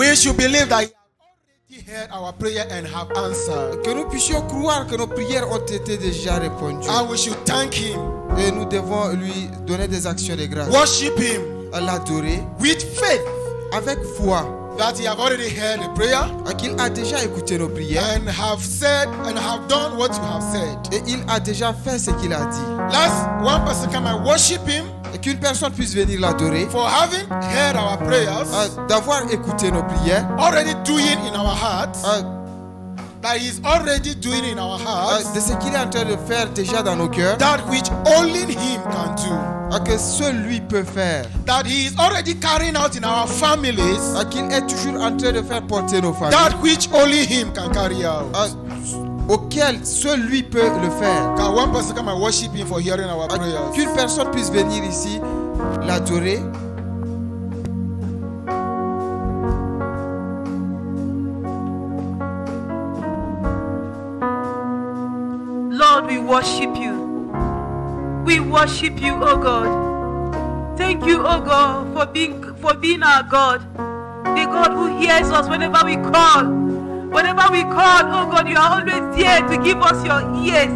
we should believe that He heard our prayer and have answered. Que nous puissions croire que nos prières ont été déjà répondues. And we should thank Him. Et nous devons lui donner des actions de grâce. Worship Him. L'adorer with faith avec foi. That He have already heard the prayer. Qu'il a déjà écouté nos prières. And have said and have done what you have said. Et il a déjà fait ce qu'il a dit. Last one person come and worship Him. Et qu'une personne puisse venir l'adorer. For having heard our prayers. D'avoir écouté nos prières. Already doing in our hearts. That He is already doing in our hearts. De ce qu'il est en train de faire déjà dans nos cœurs. That which only Him can do. Que seul lui peut faire. That He is already carrying out in our families. Qu'il est toujours en train de faire porter nos familles. That which only Him can carry out. Auquel seul lui peut le faire. Can one person come and worship Him for hearing our prayers? Qu'une personne puisse venir ici l'adorer. Lord, we worship you. We worship you, oh God. Thank you, oh God, for being our God. The God who hears us whenever we call. Whenever we call, oh God, you are always there to give us your ears,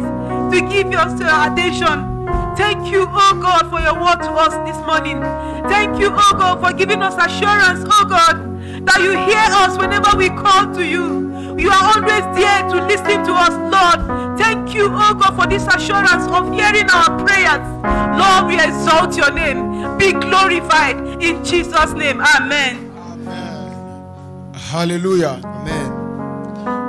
to give us your attention. Thank you, oh God, for your word to us this morning. Thank you, oh God, for giving us assurance, oh God, that you hear us whenever we call to you. You are always there to listen to us, Lord. Thank you, oh God, for this assurance of hearing our prayers. Lord, we exalt your name. Be glorified in Jesus' name. Amen. Amen. Hallelujah. Amen.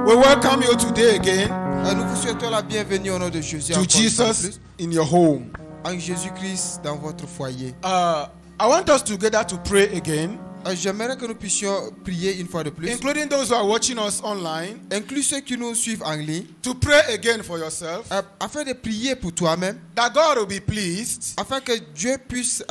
We welcome you today again. Nous vous souhaitons la bienvenue au nom de Jésus. To Jesus in your home. En Jésus-Christ dans votre foyer. I want us together to pray again. J'aimerais que nous puissions prier une fois de plus. Including those who are watching us online. Inclus ceux qui nous suivent en ligne. To pray again for yourself. Afin de prier pour toi-même. That God will be pleased. Afin que Dieu puisse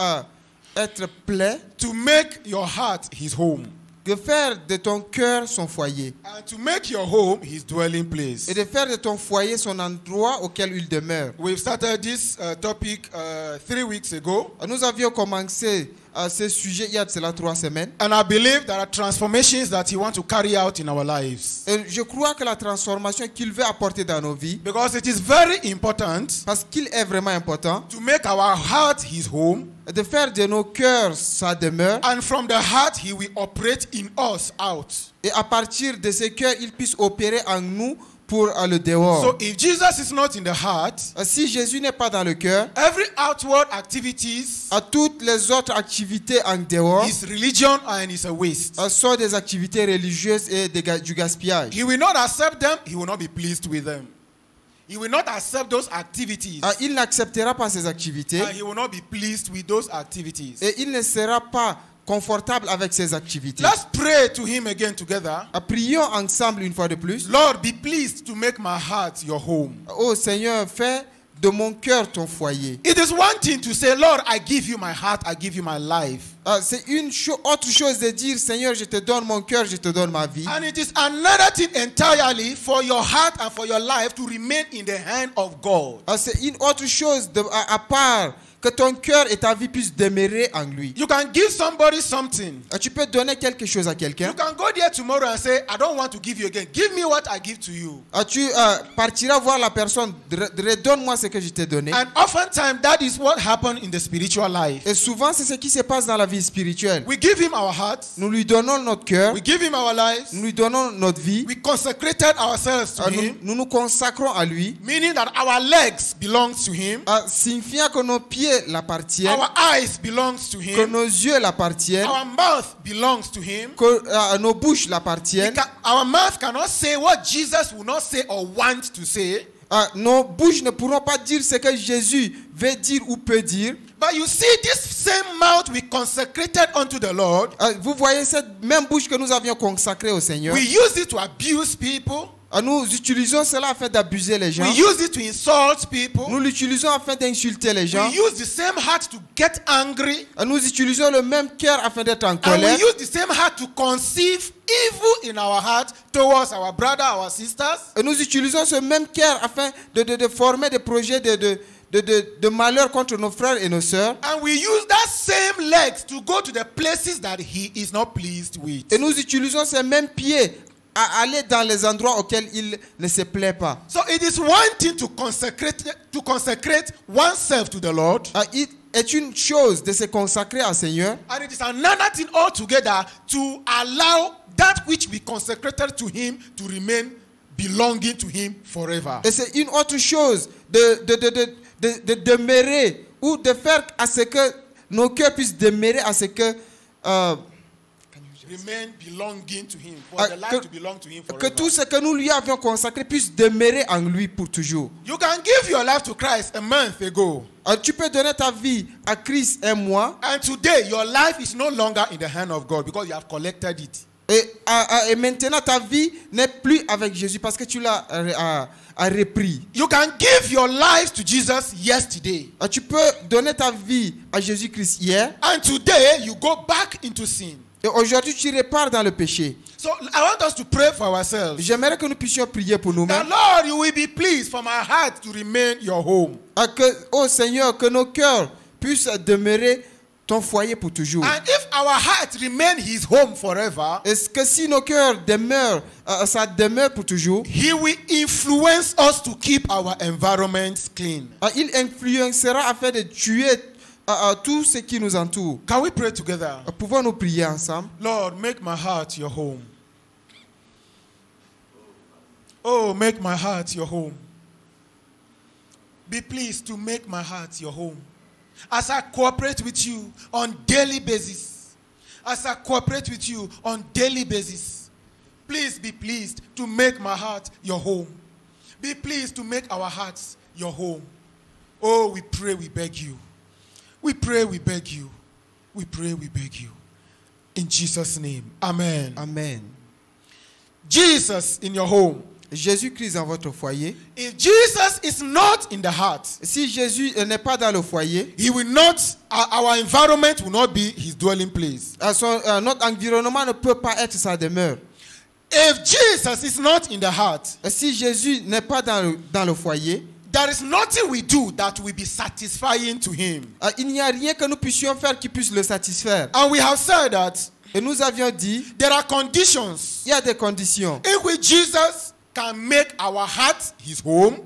être plein. To make your heart His home. De faire de ton cœur son foyer. And to make your home His dwelling place. Et de faire de ton foyer son endroit auquel il demeure. We've started this topic 3 weeks ago. Nous avions commencé ce sujet il y a de cela 3 semaines. And I believe there are transformations that He wants to carry out in our lives. Et je crois que la transformation qu'il veut apporter dans nos vies. Because it is very important. Parce qu'il est vraiment important. To make our heart His home. De faire de nos cœurs sa demeure. And from the heart He will operate in us out. Et à partir de ce cœur, il puisse opérer en nous pour le dehors. So if Jesus is not in the heart, si Jésus n'est pas dans le cœur, every outward activities, à toutes les autres activités en dehors, is religion and is a waste. Sont des activités religieuses et du gaspillage. He will not accept them. He will not be pleased with them. He will not accept those activities. Il n'acceptera pas ces activités. And he will not be pleased with those activities. Et il ne sera pas confortable avec ces activités. Let's pray to Him again together. Prions ensemble une fois de plus. Lord, be pleased to make my heart your home. Oh Seigneur, fais de mon cœur ton foyer. It is one thing to say, Lord, I give you my heart, I give you my life. C'est autre chose de dire, Seigneur, je te donne mon cœur, je te donne ma vie. And it is another thing entirely for your heart and for your life to remain in the hand of God. C'est une autre chose à part que ton cœur et ta vie puissent demeurer en lui. You can give somebody something. Tu peux donner quelque chose à quelqu'un. You can go there tomorrow and say, I don't want to give you again. Give me what I give to you. Tu partiras voir la personne, redonne-moi ce que je t'ai donné. And oftentimes that is what happened in the spiritual life. Et souvent c'est ce qui se passe dans la vie spirituelle. We give him our hearts. Nous lui donnons notre cœur. We give him our lives. Nous lui donnons notre vie. We consecrated ourselves to him. Nous nous consacrons à lui. Meaning that our legs belongs to him. Signifiant que nos pieds l'appartiennent. Our eyes belongs to him. Que nos yeux l'appartiennent. Our mouth belongs to him. Que nos bouches l'appartiennent. Our mouth cannot say what Jesus will not say or want to say. Nos bouches ne pourront pas dire ce que Jésus veut dire ou peut dire. But you see, this same mouth we consecrated unto the Lord. Vous voyez cette même bouche que nous avions consacrée au Seigneur. We use it to abuse people. Nous utilisons cela afin d'abuser les gens. We use it to insult people. Nous l'utilisons afin d'insulter les gens. We use the same heart to get angry. Nous utilisons le même cœur afin d'être en colère. And we use the same heart to conceive evil in our heart towards our brother, our sisters. Nous utilisons ce même cœur afin de former des projets de de malheur contre nos frères et nos sœurs. And we use that same legs to go to the places that he is not pleased with. Et nous utilisons ces mêmes pieds à aller dans les endroits auxquels il ne se plaît pas. So it is one thing to consecrate oneself to the Lord. Il est une chose de se consacrer au Seigneur. And it is another thing altogether to allow that which we consecrated to him to remain belonging to him forever. Et c'est une autre chose de demeurer ou de faire à ce que nos cœurs puissent demeurer à ce que Remain belonging to him, for the life to belong to him que forever. tout ce que nous lui avions consacré puisse demeurer en lui pour toujours. You can give your life to Christ a month ago, Tu peux donner ta vie à Christ un mois and today your life is no longer in the hand of God because you have collected it. et maintenant ta vie n'est plus avec Jésus parce que tu l'as repris. You can give your life to Jesus yesterday, Tu peux donner ta vie à Jésus-Christ hier and today you go back into sin. et aujourd'hui tu repars dans le péché. So I want us to pray for ourselves. J'aimerais que nous puissions prier pour That nous-mêmes. Lord, you will be pleased for my heart to remain your home. Oh Seigneur, que nos cœurs puissent demeurer ton foyer pour toujours. And if our heart remain his home forever, Est-ce que si nos cœurs demeurent, ça demeure pour toujours, he will influence us to keep our environments clean. il influencera afin de tuer tout ce qui nous entoure. Can we pray together? Pouvons-nous prier ensemble? Lord, make my heart your home. Oh, make my heart your home. Be pleased to make my heart your home. As I cooperate with you on daily basis. As I cooperate with you on daily basis. Please be pleased to make my heart your home. Be pleased to make our hearts your home. Oh, we pray, we beg you. We pray, we beg you. We pray, we beg you. In Jesus' name. Amen. Amen. Jesus in your home. Jésus-Christ dans votre foyer. If Jesus is not in the heart, Si Jésus n'est pas dans le foyer, he will not, our environment will not be his dwelling place. notre environnement ne peut pas être sa demeure. If Jesus is not in the heart, Si Jésus n'est pas dans le foyer, there is nothing we do that will be satisfying to him. il n'y a rien que nous puissions faire qui puisse le satisfaire. And we have said that Et nous avions dit, there are conditions il y a des conditions. in which Jesus can make our heart his home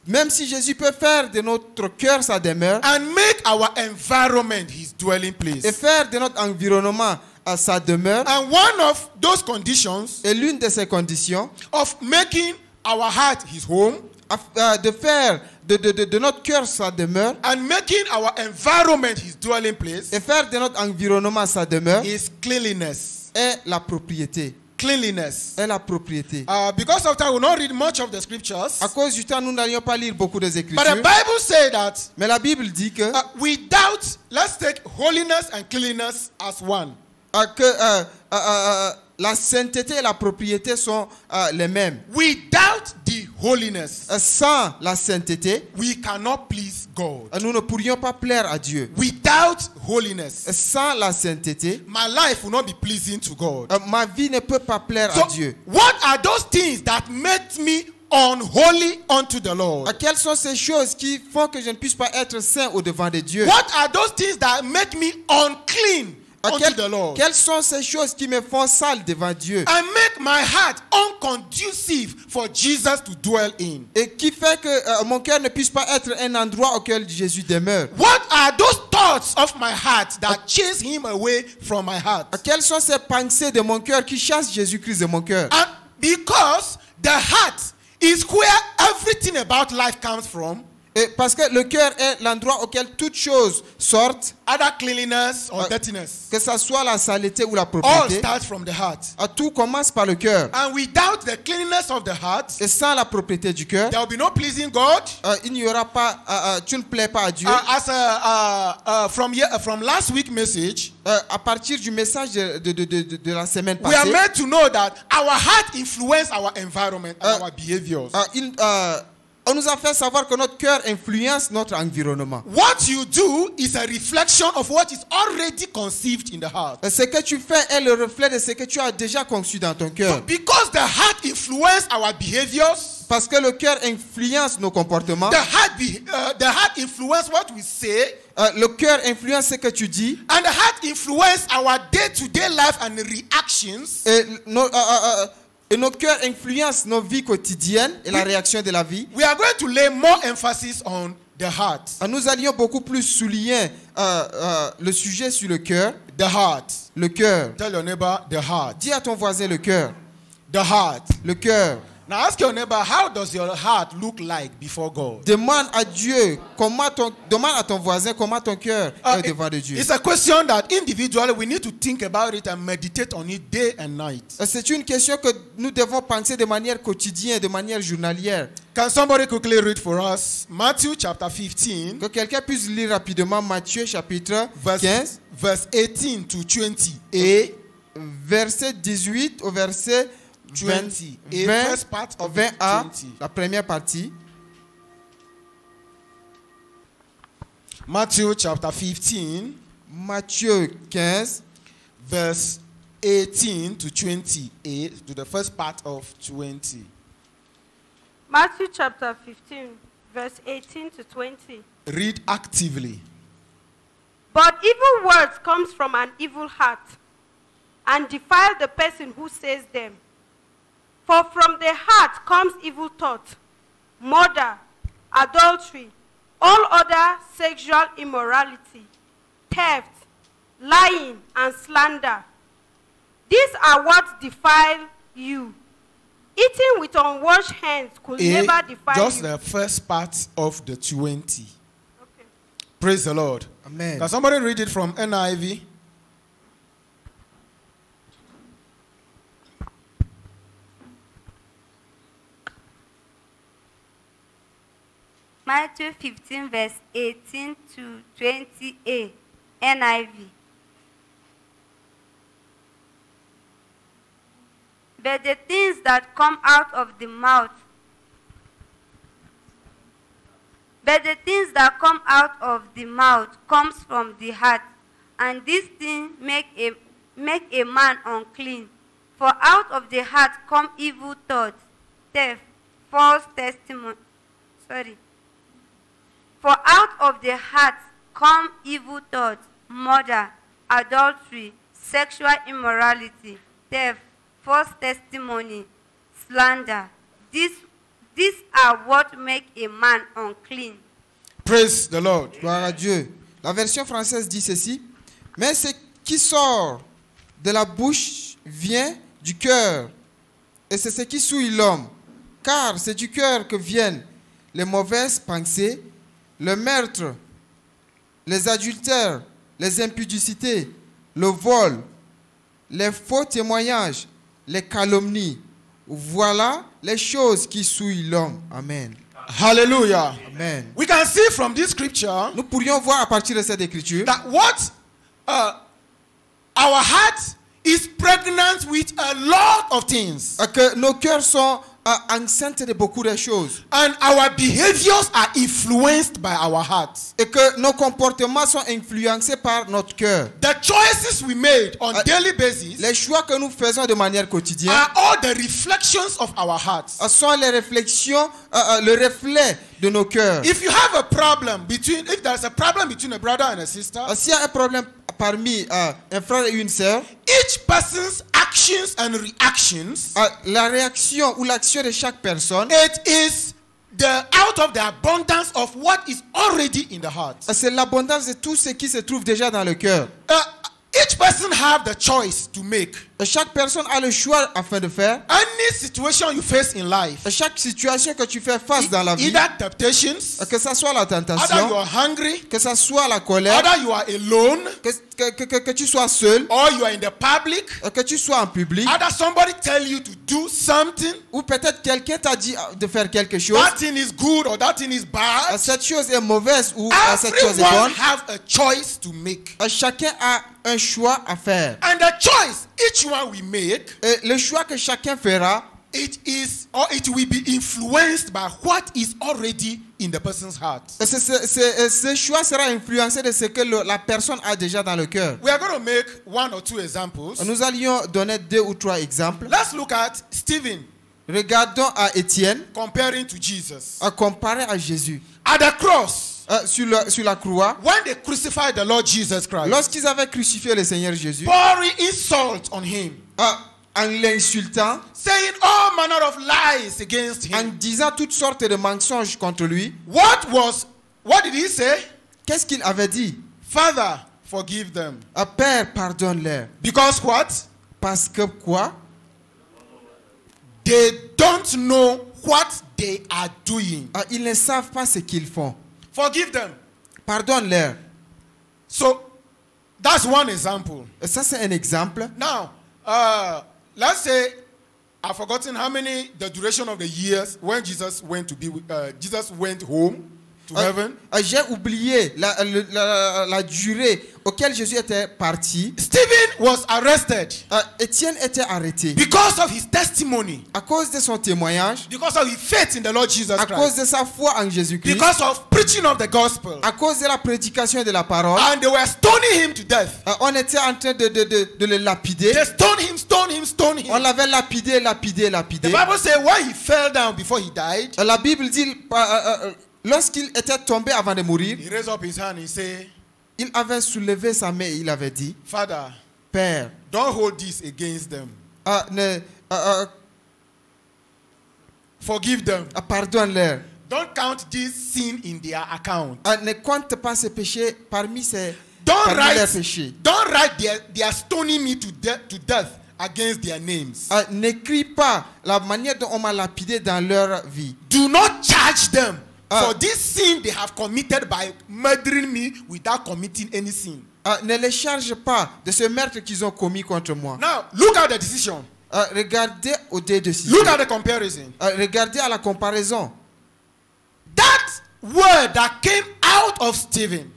Même si Jésus peut faire de notre cœur sa demeure and make our environment his dwelling et place. faire de notre environnement sa demeure, And one of those conditions et l'une de ces conditions, of making our heart his home de faire de notre cœur sa demeure and making our environment his dwelling place et faire de notre environnement sa demeure is cleanliness. est la propriété. Cleanliness. Est la propriété. Because of that, we will not read much of the scriptures. À cause du temps, nous n'allions pas lire beaucoup des But the Écritures. Bible says that Mais la Bible dit que, let's take holiness and cleanliness as one. La sainteté et la propriété sont les mêmes. Without the holiness, Sans la sainteté, we cannot please God. nous ne pourrions pas plaire à Dieu. Without holiness, Sans la sainteté, my life will not be pleasing to God. ma vie ne peut pas plaire So, à Dieu. what are those things that make me unholy unto the Lord? Quelles sont ces choses qui font que je ne puisse pas être saint au devant de Dieu? What are those things that make me unclean unto the Lord? Quelles sont ces choses qui me font sale devant Dieu? And make my heart unconducive for Jesus to dwell in. Et qui fait que mon cœur ne puisse pas être un endroit auquel Jésus demeure? What are those thoughts of my heart that chase him away from my heart? Quelles sont ces pensées de mon cœur qui chassent Jésus-Christ de mon cœur? And because the heart is where everything about life comes from, Et parce que le cœur est l'endroit auquel toutes choses sortent, either cleanliness or dirtiness, que ce soit la saleté ou la all propreté, starts from the heart. tout commence par le cœur. And without the cleanliness of the heart, Et sans la propreté du cœur, there will be no pleasing God. il n'y aura pas, tu ne plais pas à Dieu. From last week's message, À partir du message de la semaine we are passée, meant to know that our heart influences our environment and our behaviors. on nous a fait savoir que notre cœur influence notre environnement. What you do is a reflection of what is already conceived in the heart. Ce que tu fais est le reflet de ce que tu as déjà conçu dans ton cœur. Because the heart influences our behaviors, Parce que le cœur influence nos comportements. The heart influence what we say. Le cœur influence ce que tu dis. And the heart influence our day-to-day life and reactions. Et nos cœurs influencent nos vies quotidiennes et la réaction de la vie. We are going to lay more emphasis on the heart. Nous allions beaucoup plus souligner le sujet sur le cœur. The heart. Le cœur. Tell your neighbor, the heart. Dis à ton voisin le cœur. The heart. Le cœur. Now ask your neighbor, how does your heart look like before God? Demande à Dieu, demande à ton voisin comment ton cœur est devant de Dieu. It's a question that individually we need to think about it and meditate on it day and night. C'est une question que nous devons penser de manière quotidienne, de manière journalière. Can somebody quickly read for us Matthew chapter 15? Que quelqu'un puisse lire rapidement Matthieu chapitre 15, verse 18 to 20. Et verset 18 au verset 20, 20a, la première partie. Matthew chapter 15. Matthieu 15. Verse 18 to 20. To the first part of 20. Matthew chapter 15, verse 18 to 20. Read actively. But evil words comes from an evil heart, and defile the person who says them. For from the heart comes evil thought, murder, adultery, all other sexual immorality, theft, lying, and slander. These are what defile you. Eating with unwashed hands could never defile just you. The first part of the 20. Okay. Praise the Lord. Amen. Can somebody read it from NIV? Matthew 15, verse 18 to 20a, NIV. But the things that come out of the mouth, comes from the heart, and these things make a man unclean. For out of the heart come evil thoughts, theft, false testimony. For out of the heart come evil thoughts, murder, adultery, sexual immorality, theft, false testimony, slander. These are what make a man unclean. Praise the Lord. Gloire à Dieu. La version française dit ceci. Mais ce qui sort de la bouche vient du cœur, et c'est ce qui souille l'homme. Car c'est du cœur que viennent les mauvaises pensées, le meurtre, les adultères, les impudicités, le vol, les faux témoignages, les calomnies. Voilà les choses qui souillent l'homme. Amen. Hallelujah. Amen. We can see from this scripture Nous pourrions voir à partir de cette écriture that our heart is pregnant with a lot of things. Que nos cœurs sont enceintes de beaucoup de choses. And our behaviors are influenced by our hearts. Et que nos comportements sont influencés par notre cœur. The choices we made on daily basis Les choix que nous faisons de manière quotidienne are all the reflections of our hearts. sont les réflexions, le reflet de nos cœurs. If there's a problem between a brother and a sister, S'il y a un problème parmi un frère et une sœur, each person's actions and reactions, la réaction ou l'action de chaque personne, it is out of the abundance of what is already in the heart. c'est l'abondance de tout ce qui se trouve déjà dans le cœur. Each person have the choice to make. Chaque personne a le choix afin de faire. Any situation you face in life, Chaque situation que tu fais face dans la vie, either temptations, que ça soit la either you tentation, are hungry, que ça soit la colère, either you are alone, que tu sois seul, or you are in the public, que tu sois en public, either somebody tell you to do something, ou peut-être quelqu'un t'a dit de faire quelque chose. that thing is good or that thing is bad. Cette chose est mauvaise ou cette chose est Everyone bonne. have a choice to make. Chacun a un choix à faire. And the choice each one we make, Et le choix que chacun fera, it will be influenced by what is already in the person's heart. ce choix sera influencé de ce que la personne a déjà dans le cœur. We are going to make one or two examples. Nous allions donner 2 ou 3 exemples. Let's look at Stephen. Regardons à Étienne, comparing to Jesus. comparé à Jésus. At the cross, Sur la croix, when they crucified the Lord Jesus Christ, lorsqu'ils avaient crucifié le Seigneur Jésus, pouring insult on him, en l'insultant, saying all manner of lies against en him. disant toutes sortes de mensonges contre lui, What did he say? qu'est-ce qu'il avait dit? Father, forgive them. Père, pardonne-leur. Because what? Parce que quoi? They don't know what they are doing. Ils ne savent pas ce qu'ils font. Forgive them. Pardonne-leur. So, that's one example. Ça, c'est un exemple. Now, let's say I've forgotten how many the duration of the years when Jesus went to be Jesus went home to heaven. J'ai oublié la durée auquel Jésus était parti. Stephen was arrested Étienne était arrêté because of his testimony, à cause de son témoignage, because of his faith in the Lord Jesus à cause Christ, de sa foi en Jésus-Christ, because of preaching of the gospel, à cause de la prédication de la parole. and they were stoning him to death. On était en train de le lapider. They stoned him, stoned him, stoned On him. l'avait lapidé. The Bible says when he fell down before he died, La Bible dit, lorsqu'il était tombé avant de mourir, he raised up his hand and said, il avait soulevé sa main et il avait dit, Father, Père, don't hold this against them. Forgive them. Pardonne-leur. Don't count this sin in their account. Ne compte pas ces péchés parmi Don't leurs péchés. write their stoning me to death against their names. N'écris pas la manière dont on m'a lapidé dans leur vie. Do not charge them for this sin they have committed by murdering me without committing any sin. Ne les charge pas de ce meurtre qu'ils ont commis contre moi. Now, look at the decision. Regardez aux deux décisions. Look at the comparison. Regardez à la comparaison. That word that came out of Stephen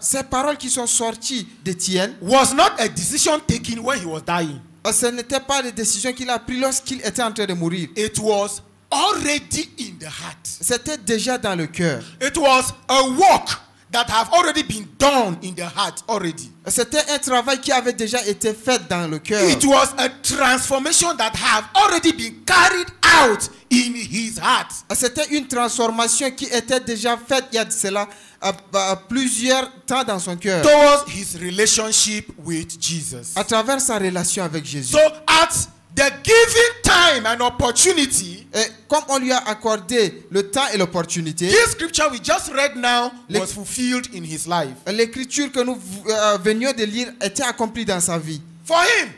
Ces paroles qui sont sorties d'Étienne, was not a decision taken when he was dying. ce n'était pas des décisions qu'il a prises lorsqu'il était en train de mourir. It was already in the heart. C'était déjà dans le cœur. It was a work that have already been done in the heart already. C'était un travail qui avait déjà été fait dans le cœur. It was a transformation that have already been carried out in his heart. C'était une transformation qui était déjà faite il y a de cela plusieurs temps dans son cœur. Towards his relationship with Jesus. À travers sa relation avec Jésus. So at the given time and opportunity, Et comme on lui a accordé le temps et l'opportunité, this scripture we just read now was fulfilled in his life. l'écriture que nous venions de lire était accomplie dans sa vie. For him,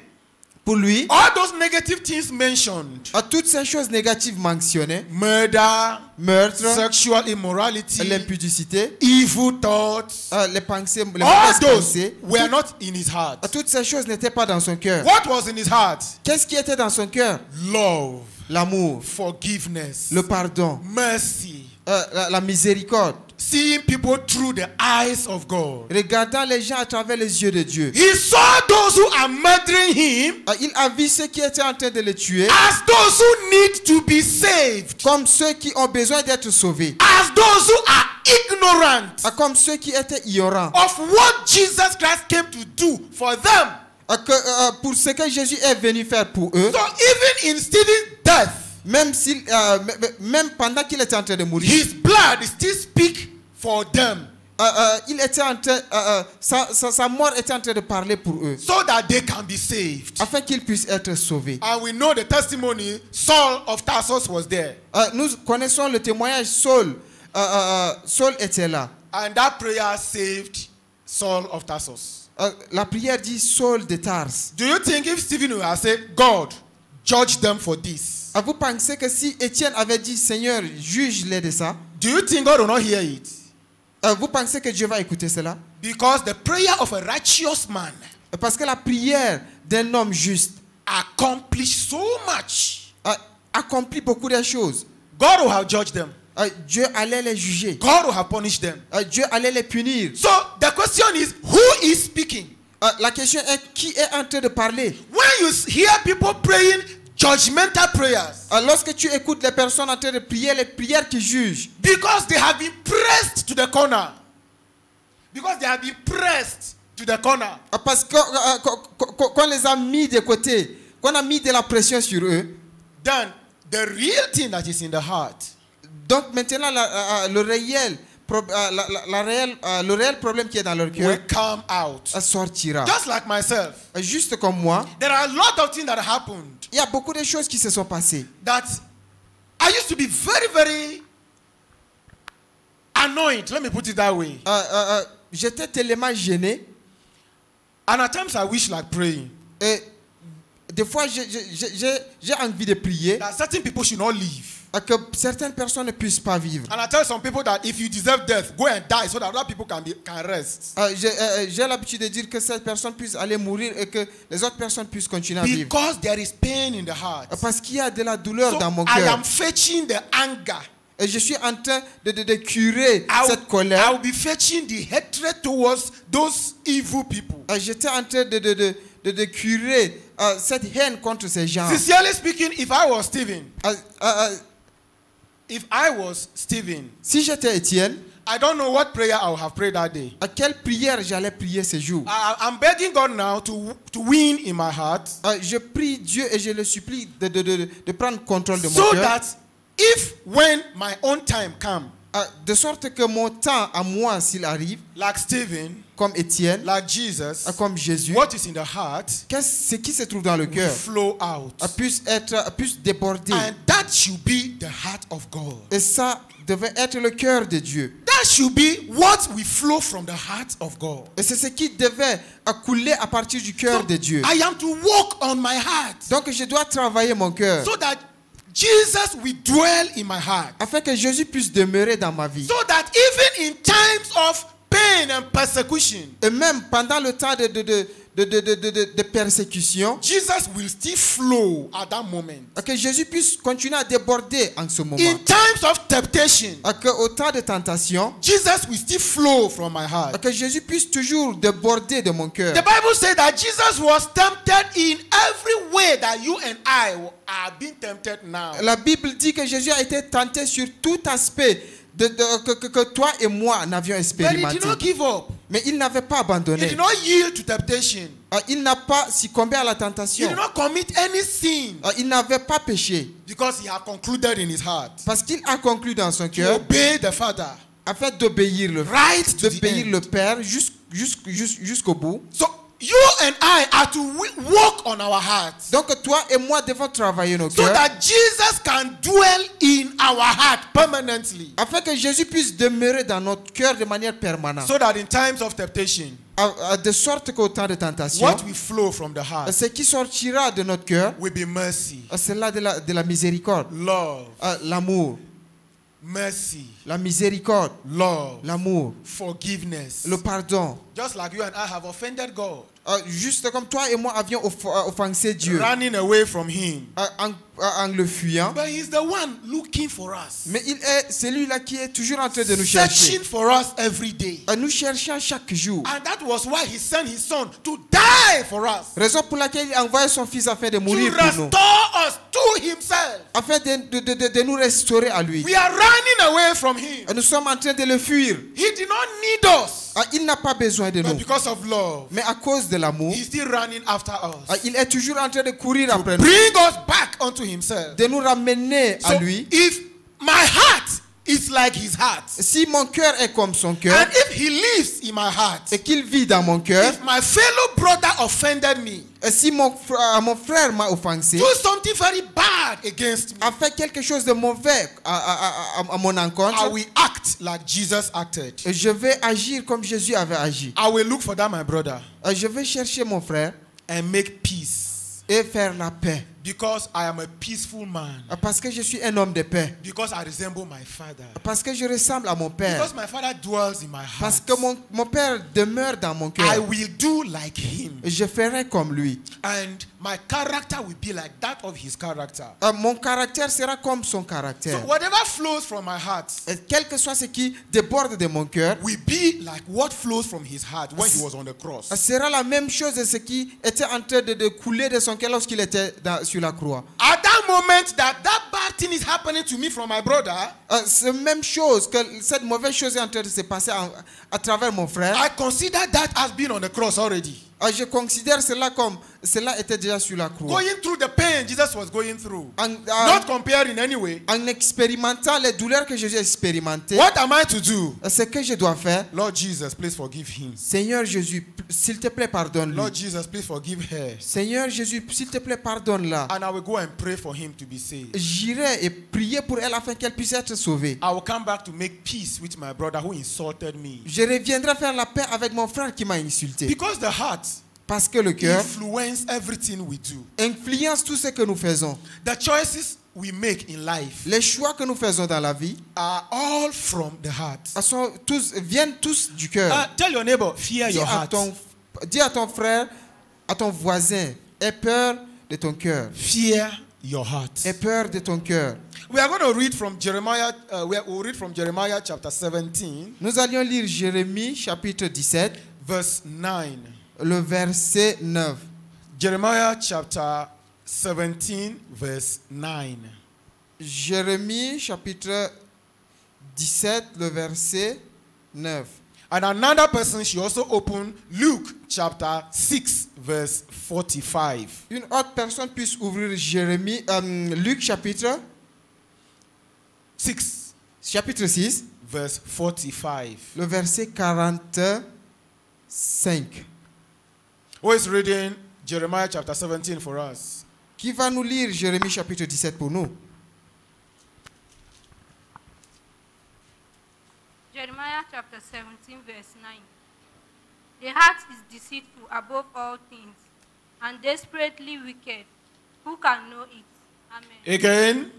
Pour lui, all those negative things mentioned, toutes ces choses négatives mentionnées, murder, meurtre, sexual immorality, l'impudicité, evil thoughts, les pensées, les all mauvaises those pensées, were not in his heart. toutes ces choses n'étaient pas dans son cœur. What was in his heart? Qu'est-ce qui était dans son cœur? Love, L'amour, forgiveness, le pardon, mercy, la miséricorde, seeing people through the eyes of God. regardant les gens à travers les yeux de Dieu. He saw those who are murdering him Il a vu ceux qui étaient en train de le tuer as those who need to be saved, comme ceux qui ont besoin d'être sauvés, as those who are ignorant comme ceux qui étaient ignorants of what Jesus Christ came to do for them. pour ce que Jésus est venu faire pour eux. So even in Stephen's death, Même pendant qu'il était en train de mourir, his blood still speak for them, il était en train, sa mort était en train de parler pour eux, so that they can be saved. afin qu'ils puissent être sauvés. And we know the testimony. Saul of Tarsus was there, Nous connaissons le témoignage. Saul était là. and that prayer saved Saul of Tarsus. La prière dit Saul de Tars. Do you think if Stephen would have said, God, judge them for this, Vous pensez que si Étienne avait dit Seigneur, juge-les de ça, do you think God will not hear it? vous pensez que Dieu va écouter cela? Because the prayer of a righteous man Parce que la prière d'un homme juste accomplished so much. accomplit beaucoup de choses. God will have judged them. Dieu allait les juger. God will have punished them. Dieu allait les punir. So the question is, who is speaking? La question est qui est en train de parler? When you hear people praying judgmental prayers, Lorsque tu écoutes les personnes en train de prier les prières qui jugent, because they have been pressed to the corner. Because they have been pressed to the corner. parce que qu'on les a mis de côté, qu'on a mis de la pression sur eux, Then the real thing that is in the heart Donc maintenant, le réel problème qui est dans leur cœur will come out. sortira. Just like myself, Juste comme moi, there are a lot of things that happened il y a beaucoup de choses qui se sont passées. that I used to be very, very annoyed. Let me put it that way. J'étais tellement gêné. And at times I wish like praying. Et des fois, j'ai envie de prier That certain people should not live. que certaines personnes ne puissent pas vivre. And I tell some people that if you deserve death, go and die so that other people can rest. J'ai l'habitude de dire que cette personne puisse aller mourir et que les autres personnes puissent continuer à vivre. Because there is pain in the heart. Parce qu'il y a de la douleur So dans mon I cœur. am fetching the anger. Et je suis en train de curer cette I colère. will be fetching the hatred towards those evil people. J'étais en train de curer cette haine contre ces gens. Sincerely speaking, if I was Stephen, Si j'étais Étienne, I don't know what prayer I would have prayed that day. à quelle prière j'allais prier ce jour? I'm begging God now to win in my heart Je prie Dieu et je le supplie de prendre contrôle de mon so cœur. that if when my own time comes, De sorte que mon temps à moi, s'il arrive, like Stephen, comme Étienne, like Jesus, comme Jésus, what is in the heart ce qui se trouve dans le will cœur flow out. puisse déborder. And that should be the heart of God. Et ça devait être le cœur de Dieu. That should be what will flow from the heart of God. Et c'est ce qui devait couler à partir du cœur de Dieu. I am to work on my heart Donc je dois travailler mon cœur so that Jesus will dwell in my heart. afin que Jésus puisse demeurer dans ma vie. So that even in times of pain and persecution, Et même pendant le temps de persécution, Jesus will still flow at that moment. que Jésus puisse continuer à déborder en ce moment. In times of temptation, Qu'au temps de tentation, Jesus will still flow from my heart. que Jésus puisse toujours déborder de mon cœur. The Bible says that Jesus was tempted in every way that you and I are being tempted now. La Bible dit que Jésus a été tenté sur tout aspect que toi et moi n'avions But he expérimenté. did not give up. Mais il n'avait pas He abandonné. did not yield to temptation. Il n'a pas succombé à la He tentation. did not commit any sin Il n'avait pas péché. because he had concluded in his heart Parce qu'il a conclu dans son to cœur obey the Father afin d'obéir right to the d'obéir end. le Père jusqu'au bout. So you and I are to work on our hearts Donc toi et moi devons travailler nos so cœurs that Jesus can dwell in our heart permanently. afin que Jésus puisse demeurer dans notre cœur de manière permanente. So that in times of temptation, De sorte qu'au temps de tentation, what will flow from the heart ce qui sortira de notre cœur, will be mercy, c'est là de la miséricorde, love, l'amour, mercy, la miséricorde, love, l'amour, forgiveness. le pardon. Just like you and I have offended God, Juste comme toi et moi avions offensé Dieu running away from Him. en le fuyant. But He's the one looking for us, Mais il est celui-là qui est toujours en train de nous chercher. searching for us every day. Nous cherchons chaque jour. And that was why He sent His Son to die for us, Raison pour laquelle il a envoyé son fils afin de to mourir pour nous. restore us to Himself. Afin de nous restaurer à lui. We are running away from Him. Nous sommes en train de le fuir. He did not need us, Il n'a pas besoin de but nous. because of love, Mais à cause de l'amour, He's still running after us, il est toujours en train de courir après nous. bring us back unto Himself. De nous ramener à So lui. if my heart is like His heart, Si mon cœur est comme son cœur and if He lives in my heart, et qu'il vit dans mon cœur, if my fellow brother offended me, si mon frère m'a offensé, do something very bad against me, a fait quelque chose de mauvais à mon I encontre, will act like Jesus acted. je vais agir comme Jésus avait agi. I will look for that my brother Je vais chercher mon frère and make peace, et faire la paix. because I am a peaceful man, Parce que je suis un homme de paix. because I resemble my father, Parce que je ressemble à mon père. because my father dwells in my Parce heart. que mon père demeure dans mon I cœur. will do like him, Je ferai comme lui. and my character will be like that of his character. Mon caractère sera comme son So caractère. whatever flows from my heart Et quel que soit ce qui déborde de mon cœur, will be like what flows from his heart when he was on the cross. sera la même chose de ce qui était en train de couler de son cœur lorsqu'il était sur la croix. At that moment that bad thing is happening to me from my brother, C'est la même chose que cette mauvaise chose est en train de se passer à travers mon frère. I consider that as being on the cross already. Je considère cela comme cela était déjà sur la croix. Going through the pain Jesus was going through. En, Not compared in any way. en expérimentant les douleurs que Jésus a expérimentées, What am I to do? ce que je dois faire, Lord Jesus, please forgive him. Seigneur Jésus, s'il te plaît, pardonne-lui. Lord Jesus, please forgive her. Seigneur Jésus, s'il te plaît, pardonne-la. And I will go and pray for him to be saved. J'irai et prier pour elle afin qu'elle puisse être sauvée. I will come back to make peace with my brother who insulted me. Je reviendrai faire la paix avec mon frère qui m'a insulté. Because the heart Parce que le cœur influences everything we do. influence tout ce que nous faisons. The choices we make in life Les choix que nous faisons dans la vie are all from the heart. viennent tous du cœur. Tell your neighbor, fear Dis your à, heart. dis à ton frère, à ton voisin, aie peur de ton cœur. Fear your heart. Aie peur de ton cœur. We are going to read from Jeremiah. We'll read from Jeremiah chapter 17, Nous allions lire Jérémie chapitre 17, verse 9. le verset 9. Jeremiah chapter 17, verse 9. Jérémie chapitre 17, le verset 9. And another person should also open Luke chapter 6, verse 45. Une autre personne puisse ouvrir Luc chapitre 6, 6, verse 45. le verset 45. Who is reading Jeremiah chapter 17 for us? Qui va nous lire Jérémie chapitre 17 pour nous? Jeremiah chapter 17, verse 9. The heart is deceitful above all things and desperately wicked. Who can know it? Amen. Again.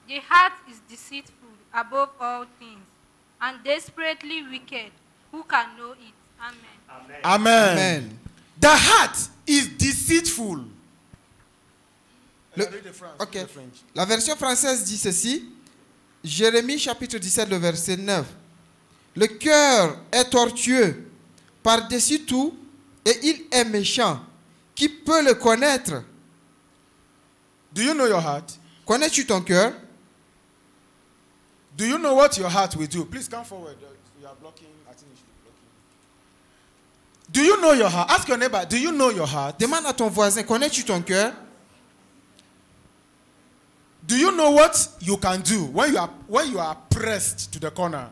The heart is deceitful above all things and desperately wicked. Who can know it? Amen. Amen. Amen. The heart is deceitful. Read the French, Ok. read the French. La version française dit ceci. Jérémie chapitre 17, le verset 9. Le cœur est tortueux par-dessus tout et il est méchant. Qui peut le connaître? Do you know your heart? Connais-tu ton cœur? Do you know what your heart will do? Please come forward. You are blocking. I think you should be blocking. Do you know your heart? Ask your neighbor, do you know your heart? Demande à ton voisin, connais-tu ton cœur? Do you know what you can do when you are pressed to the corner?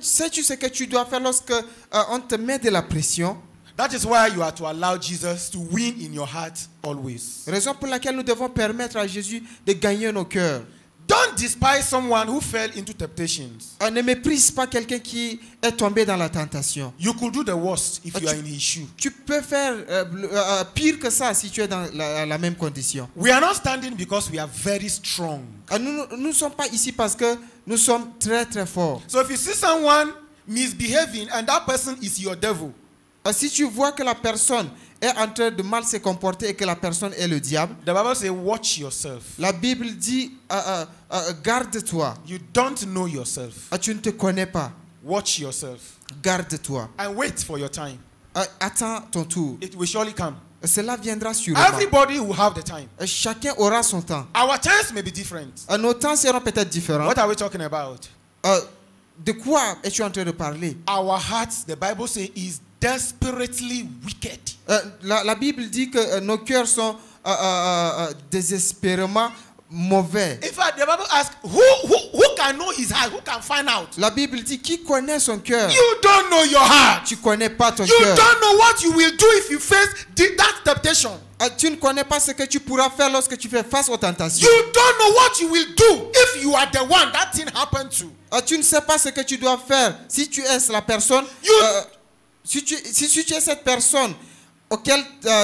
Sais-tu ce que tu dois faire lorsque on te met de la pression? That is why you are to allow Jesus to win in your heart always. Raison pour laquelle nous devons permettre à Jésus de gagner nos cœurs. Don't despise someone who fell into temptations. Ne méprise pas quelqu'un qui est tombé dans la tentation. You could do the worst if you are in his shoe. Tu peux faire pire que ça si tu es dans la même condition. We are not standing because we are very strong. Nous ne sommes pas ici parce que nous sommes très très forts. So if you see someone misbehaving and that person is your devil, Si tu vois que la personne est en train de mal se comporter et que la personne est le diable, the Bible says, watch yourself. la Bible dit garde-toi. You don't know yourself. Tu ne te connais pas. Watch yourself. Garde-toi. And wait for your time. Attends ton tour. It will surely come. Cela viendra sûrement. Everybody will have the time. Chacun aura son temps. Our times may be different. Nos temps seront peut-être différents. What are we talking about? De quoi es-tu en train de parler? Our hearts, the Bible says, is desperately wicked. La Bible dit que nos cœurs sont désespérément mauvais. In fact, the Bible asks, who can know his heart? Who can find out? La Bible dit qui connaît son cœur? You don't know your heart. Tu connais pas ton You cœur. don't know what you will do if you face that temptation. Tu ne connais pas ce que tu pourras faire lorsque tu fais face aux tentations. You don't know what you will do if you are the one that thing happened to. Tu ne sais pas ce que tu dois faire si tu es la personne. Si tu es cette personne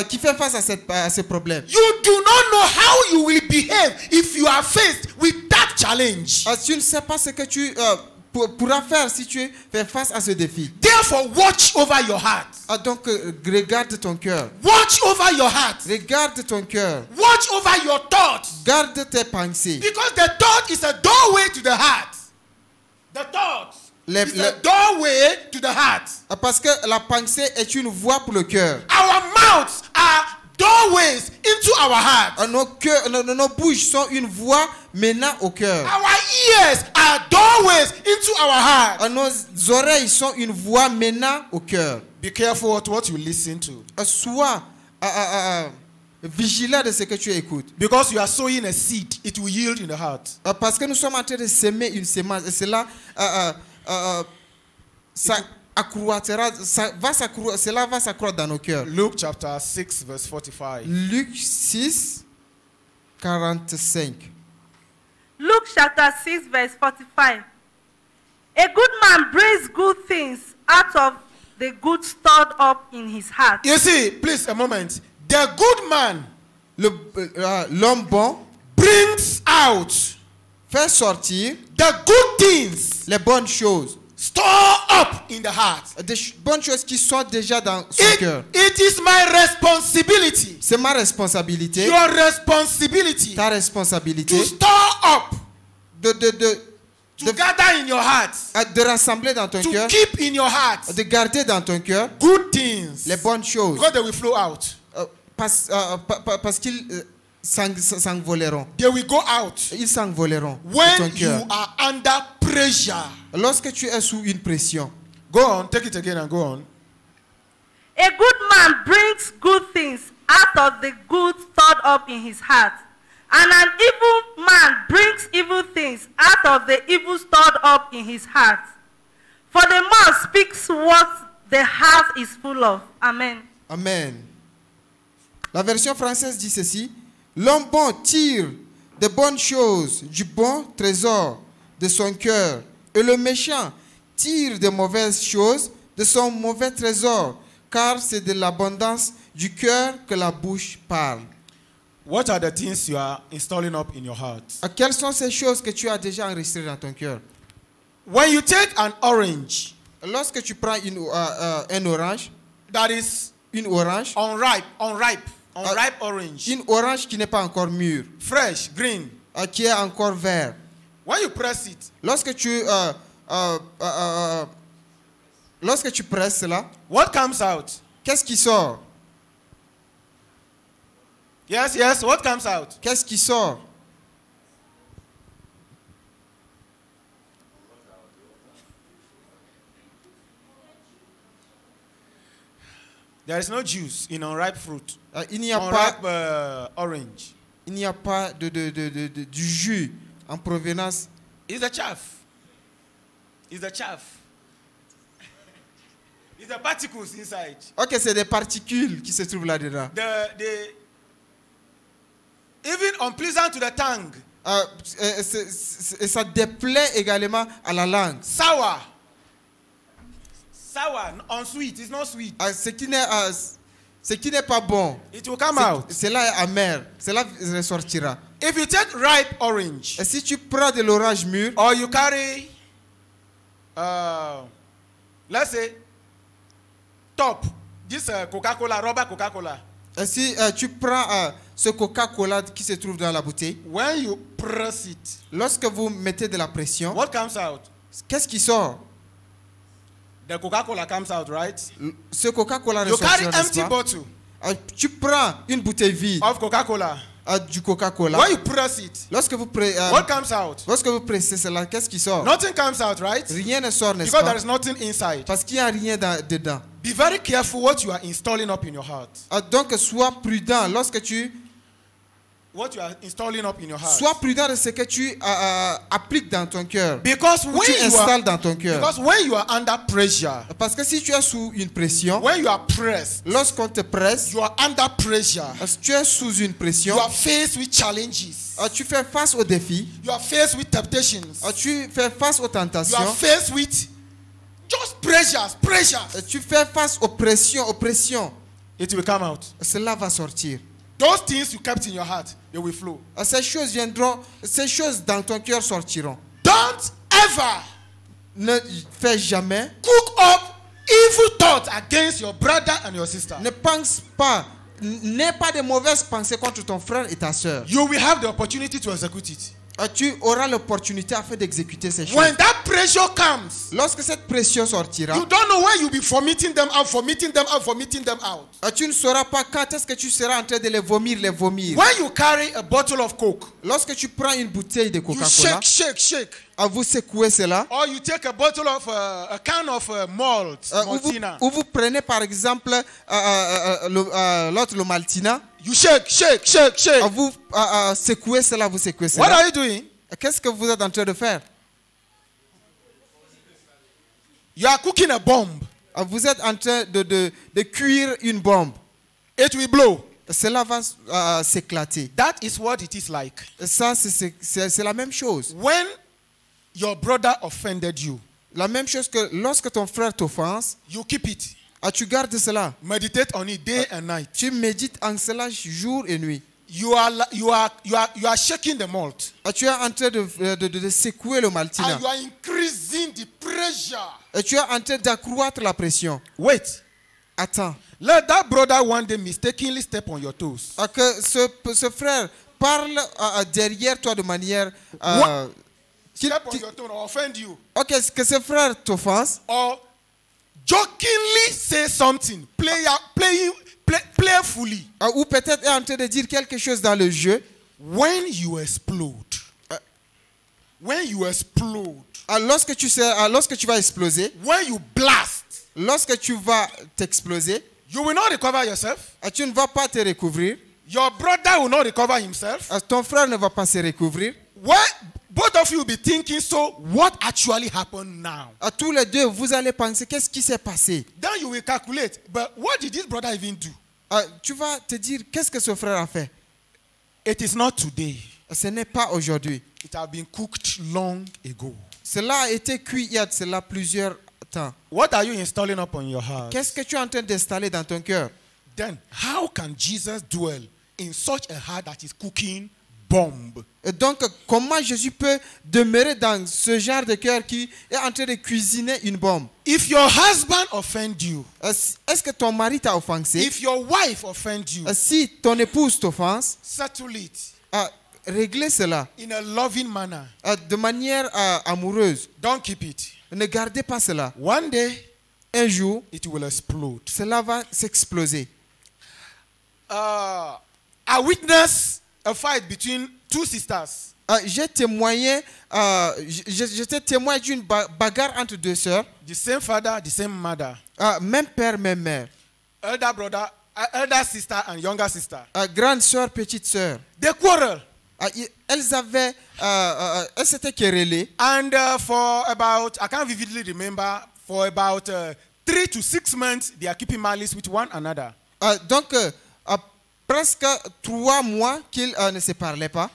qui fait face à ce problème. You do not know how you will behave if you are faced with that challenge. Tu ne sais pas ce que tu pourras faire si tu fais face à ce défi. Therefore, watch over your heart. Donc, regarde ton cœur. Watch over your heart. Regarde ton cœur. Watch over your thoughts. Garde tes pensées. Because the thought is a doorway to the heart. The thought is a doorway to the heart. Parce que la pensée est une voie pour le cœur. Our mouths are doorways into our heart. Nos bouches sont une voie menant au cœur. Our ears are doorways into our heart. Nos oreilles sont une voie menant au cœur. Be careful what you listen to. Sois vigilant de ce que tu écoutes. Because you are sowing a seed, it will yield in the heart. Parce que nous sommes en train de semer une semence. Et cela, ça accroîtra, cela va s'accroître dans nos cœurs. Luke chapter 6 verse 45. Luc 6, 45. Luke chapter 6, verse 45. A good man brings good things out of the good stored up in his heart. You see, please a moment. The good man L'homme bon brings out fait sortir the good things les bonnes choses. store up in the heart. Des bonnes choses qui sont déjà dans son cœur. It is my responsibility. C'est ma responsabilité, Your responsibility ta responsabilité to store up, de gather in your heart, de rassembler dans ton to cœur, keep in your heart de garder dans ton cœur good things. les bonnes choses. Because they will flow out. Parce qu'ils s'envoleront. They will go out Ils s'envoleront de ton when cœur. you are under pressure. Lorsque tu es sous une pression. Go on, take it again and go on. A good man brings good things out of the good stored up in his heart. And an evil man brings evil things out of the evil stored up in his heart. For the mouth speaks what the heart is full of. Amen. Amen. La version française dit ceci. L'homme bon tire de bonnes choses du bon trésor de son cœur. Et le méchant tire de mauvaises choses de son mauvais trésor. Car c'est de l'abondance du cœur que la bouche parle. What are the things you are installing up in your heart? Quelles sont ces choses que tu as déjà enregistrées dans ton cœur? When you take an orange Lorsque tu prends un orange, that is une orange, unripe orange, une orange qui n'est pas encore mûre, fresh, green, qui est encore vert. when you press it, Lorsque tu presses cela, what comes out? qu'est-ce qui sort? Yes, what comes out? Qu'est-ce qui sort? There is no juice in unripe fruit. Il n'y a Unripe orange. Il n'y a pas du jus en provenance. It's the chaff. It's the chaff. It's the particles inside. Ok, c'est des particules qui se trouvent là-dedans. Even unpleasant to the tongue. Et ça déplaît également à la langue. Sour, unsweet. It's not sweet. Ce qui n'est pas bon, It will come out. cela est amer. Cela ressortira. If you take ripe orange, Et si tu prends de l'orange mûr, or you carry, let's say, top, this Coca-Cola, rubber Coca-Cola. et si tu prends ce Coca-Cola qui se trouve dans la bouteille, When you press it, lorsque vous mettez de la pression, what comes out? qu'est-ce qui sort? The Coca-Cola comes out, right? Ce Coca-Cola You carry ressortira, n'est-ce empty pas? bottle Tu prends une bouteille vide of Coca-Cola. du Coca-Cola. When you press it, Lorsque vous what comes out? pressez cela, qu'est-ce qui sort? Nothing comes out, right? Rien ne sort, n'est-ce Because there pas? is nothing inside. Parce qu'il n'y a rien dedans. Be very careful what you are installing up in your heart. Donc sois prudent lorsque tu What you are installing up in your heart. sois prudent de ce que tu appliques dans ton cœur. Because Ou tu installes dans ton cœur. because when you are under pressure, Parce que si tu es sous une pression, when you are pressed, lorsqu'on te presse, you are under pressure. tu es sous une pression, You are faced with challenges. tu fais face aux défis, You are faced with temptations. tu fais face aux You are tentations, faced with just pressures. tu fais face aux pressions. It will come out. Cela va sortir. Those things you kept in your heart, they will flow. Ces choses viendront, ces choses dans ton cœur sortiront. Don't ever Ne fais jamais, cook up evil thoughts against your brother and your sister. ne pense pas, n'aie pas de mauvaises pensées contre ton frère et ta sœur. You will have the opportunity to execute it. Tu auras l'opportunité afin d'exécuter ces choses. When that pressure comes, Lorsque cette pression sortira, you don't know when you'll be vomiting them out, vomiting them out, vomiting them out. tu ne sauras pas quand est-ce que tu seras en train de les vomir. When you carry a bottle of Coke, Lorsque tu prends une bouteille de you Coca-Cola, shake. vous secouez cela, Or you take a bottle of a can of malt, Maltina. ou vous prenez par exemple l'autre, le Maltina, You shake. vous secouez cela, vous secouez What cela. are you doing? Qu'est-ce que vous êtes en train de faire? You are cooking a bomb. Vous êtes en train de cuire une bombe. It will blow. Cela va s'éclater. That is what it is like. Ça, c'est la même chose. When your brother offended you, La même chose que lorsque ton frère t'offense, you keep it. tu gardes cela. Meditate on it day and night. Tu médites en cela jour et nuit. You are shaking the malt. Tu es en train de secouer le Maltina. And you are increasing the pressure. Tu es en train d'accroître la pression. Wait. Attends. Let that brother one day mistakenly step on your toes. Que ce frère parle derrière toi de manière... Step on your toe or offend you. Que ce frère t'offense. Or jokingly say something. Playfully. Ou peut-être est en train de dire quelque chose dans le jeu. When you explode. Lorsque tu vas exploser. When you blast. Lorsque tu vas t'exploser. You will not recover yourself. Tu ne vas pas te recouvrir. Your brother will not recover himself. Ton frère ne va pas se recouvrir. Both of you will be thinking, so what actually happened now? Tous les deux, vous allez penser, qu'est-ce qui s'est passé? Then you will calculate, but what did this brother even do? Tu vas te dire, qu'est-ce que ce frère a fait? It is not today. Ce n'est pas aujourd'hui. It has been cooked long ago. Cela a été cuit il y a de cela plusieurs temps. What are you installing up on your heart? Qu'est-ce que tu es en train d'installer dans ton cœur? Then, how can Jesus dwell in such a heart that is cooking bomb? Et donc, comment Jésus peut demeurer dans ce genre de cœur qui est en train de cuisiner une bombe? If your husband offend you, est-ce que ton mari t'a offensé? if your wife offend you, si ton épouse t'offense, settle it. Réglez cela In a loving manner. De manière amoureuse. Don't keep it. Ne gardez pas cela. One day, un jour, it will explode. Cela va s'exploser. I witnessed a fight between two sisters. J'étais témoin d'une bagarre entre deux sœurs. The same father, the same mother. Même père, même mère. Elder brother, elder sister and younger sister. Grande sœur, petite sœur. They quarrel. Elles s'étaient querellées. And for about, I can't vividly remember, for about 3 to 6 months, they are keeping malice with one another. Donc, presque 3 mois qu'ils ne se parlaient pas.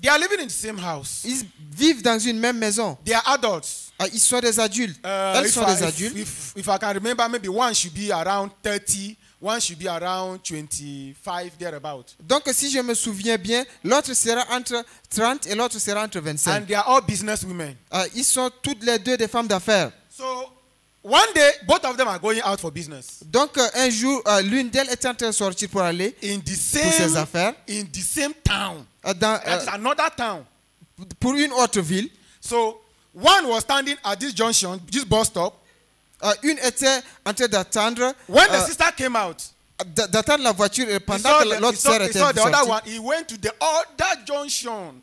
They are living in the same house. Ils vivent dans une même maison. They are adults. Ils sont des adultes. Elles sont des adultes. If I can remember, maybe one should be around 30, one should be around 25, thereabout. Donc, si je me souviens bien, l'autre sera entre 30 et l'autre sera entre 25. And they are all business women. Ils sont toutes les deux des femmes d'affaires. So, one day, both of them are going out for business. Donc, un jour, l'une d'elles est en train de sortir pour aller pour ses affaires. In the same town. Dans another town. Pour une autre ville. So, one was standing at this junction, this bus stop. Une était en train d'attendre. When the sister came out, d'attendre la voiture pendant que l'autre sœur était sortie. He went to the other junction.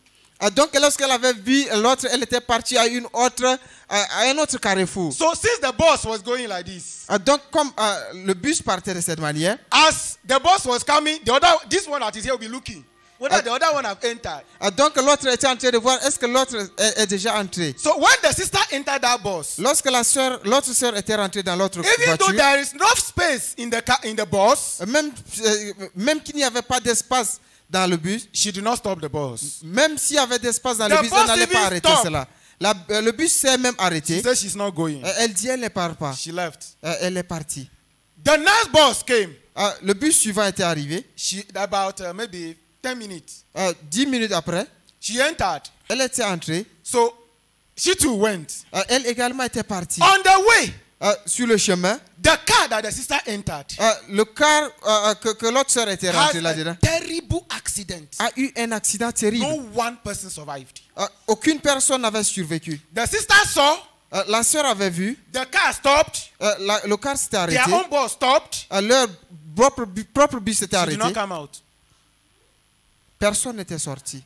Donc, lorsqu'elle avait vu l'autre, elle était partie à un autre carrefour. So, since the bus was going like this, donc, comme le bus partait de cette manière, as the bus was coming, this one that is here will be looking. Whether the other one have entered. Donc, l'autre était en train de voir, est-ce que l'autre est déjà entré? So, when the sister entered that bus, lorsque l'autre sœur était rentrée dans l'autre voiture, even though there is enough space in the bus, même qu'il n'y avait pas d'espace dans le bus, she did not stop the bus. Même s'il y avait d'espace dans le bus, elle n'allait pas arrêter cela. Le bus s'est même arrêté. She said she's not going. Elle dit elle ne part pas. She left. Elle est partie. The next bus came. Le bus suivant était arrivé. About maybe 10 minutes. 10 minutes après, she entered. Elle était entrée. So, she too went. Elle également était partie. On the way, sur le chemin, the car that the sister entered le car que l'autre sœur était rentrée has là-dedans a terrible accident. a eu un accident terrible. No one person survived. Aucune personne n'avait survécu. The sister saw, La sœur avait vu, the car stopped, le car s'était arrêté, their own bus stopped. leur propre bus s'était She did not arrêté, come out. personne n'était sorti.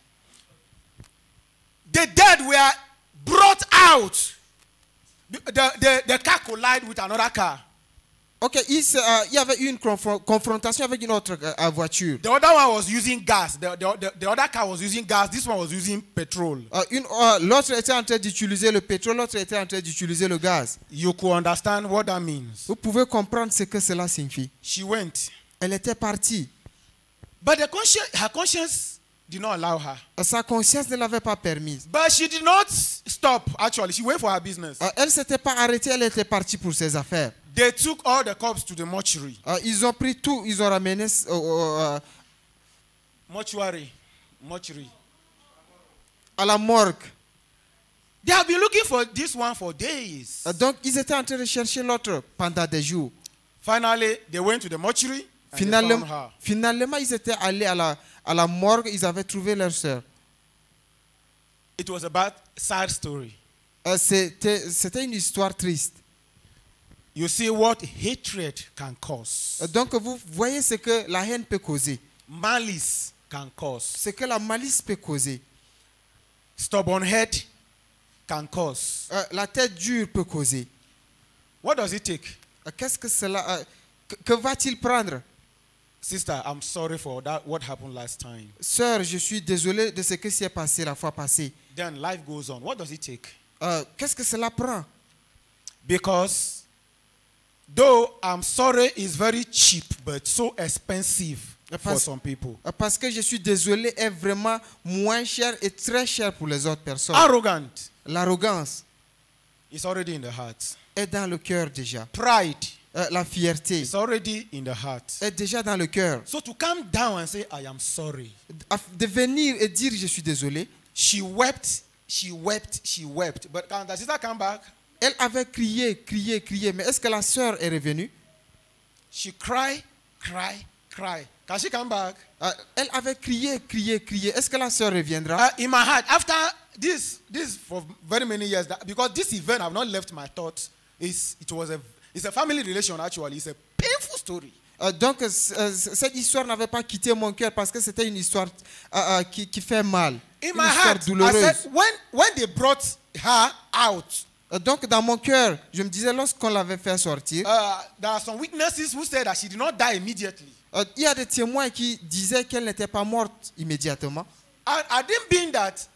The dead were brought out. The car collided with another car. Ok, il y avait eu une confrontation avec une autre voiture. The other one was using gas. The other car was using gas. This one was using petrol. L'autre était en train d'utiliser le pétrole, l'autre était en train d'utiliser le gaz. You could understand what that means. Vous pouvez comprendre ce que cela signifie. She went. Elle était partie. But her conscience did not allow her. Sa conscience ne l'avait pas permise. But she did not stop, actually. She went for her business. Elle ne s'était pas arrêtée, elle était partie pour ses affaires. They took all the corpses to the mortuary. Ils ont pris tout, ils ont ramené Mortuary. à la morgue. They have been looking for this one for days. Donc, ils étaient en train de chercher l'autre pendant des jours. Finally, they went to the mortuary. And they found her. Finalement, ils étaient allés à la morgue, ils avaient trouvé leur sœur. It was a bad, sad story. C'était une histoire triste. You see what hatred can cause. Donc, vous voyez ce que la haine peut causer. Malice can cause. Ce que la malice peut causer. Stubborn head can cause. La tête dure peut causer. What does it take? Qu'est-ce que cela... que va-t-il prendre? Sister, I'm sorry for that. What happened last time? Sœur, je suis désolé de ce qui s'est passé la fois passée. Then life goes on. What does it take? Qu'est-ce que cela prend? Because though I'm sorry is very cheap, but so expensive for some people. Parce que je suis désolé est vraiment moins cher et très cher pour les autres personnes. Arrogant. L'arrogance is already in the heart. Est dans le cœur déjà. Pride. La fierté is already in the heart. Est déjà dans le cœur. So to come down and say, I am sorry. De venir et dire je suis désolé. She wept, she wept, she wept. But can the sister come back? Elle avait crié, crié, crié. Mais est-ce que la sœur est revenue? She cried, cried, cried. Can she come back? Elle avait crié, crié, crié. Est-ce que la sœur reviendra? In my heart, after this for very many years, because this event have not left my thoughts. It's a family relation actually. It's a painful story. Donc cette histoire n'avait pas quitté mon cœur parce que c'était une histoire qui fait mal. In une my histoire heart, douloureuse. I said, when they brought her out. Donc dans mon cœur, je me disais lorsqu'on l'avait fait sortir. There are some witnesses who said that she did not die immediately. Il y a des témoins qui disaient qu'elle n'était pas morte immédiatement. I didn't mean that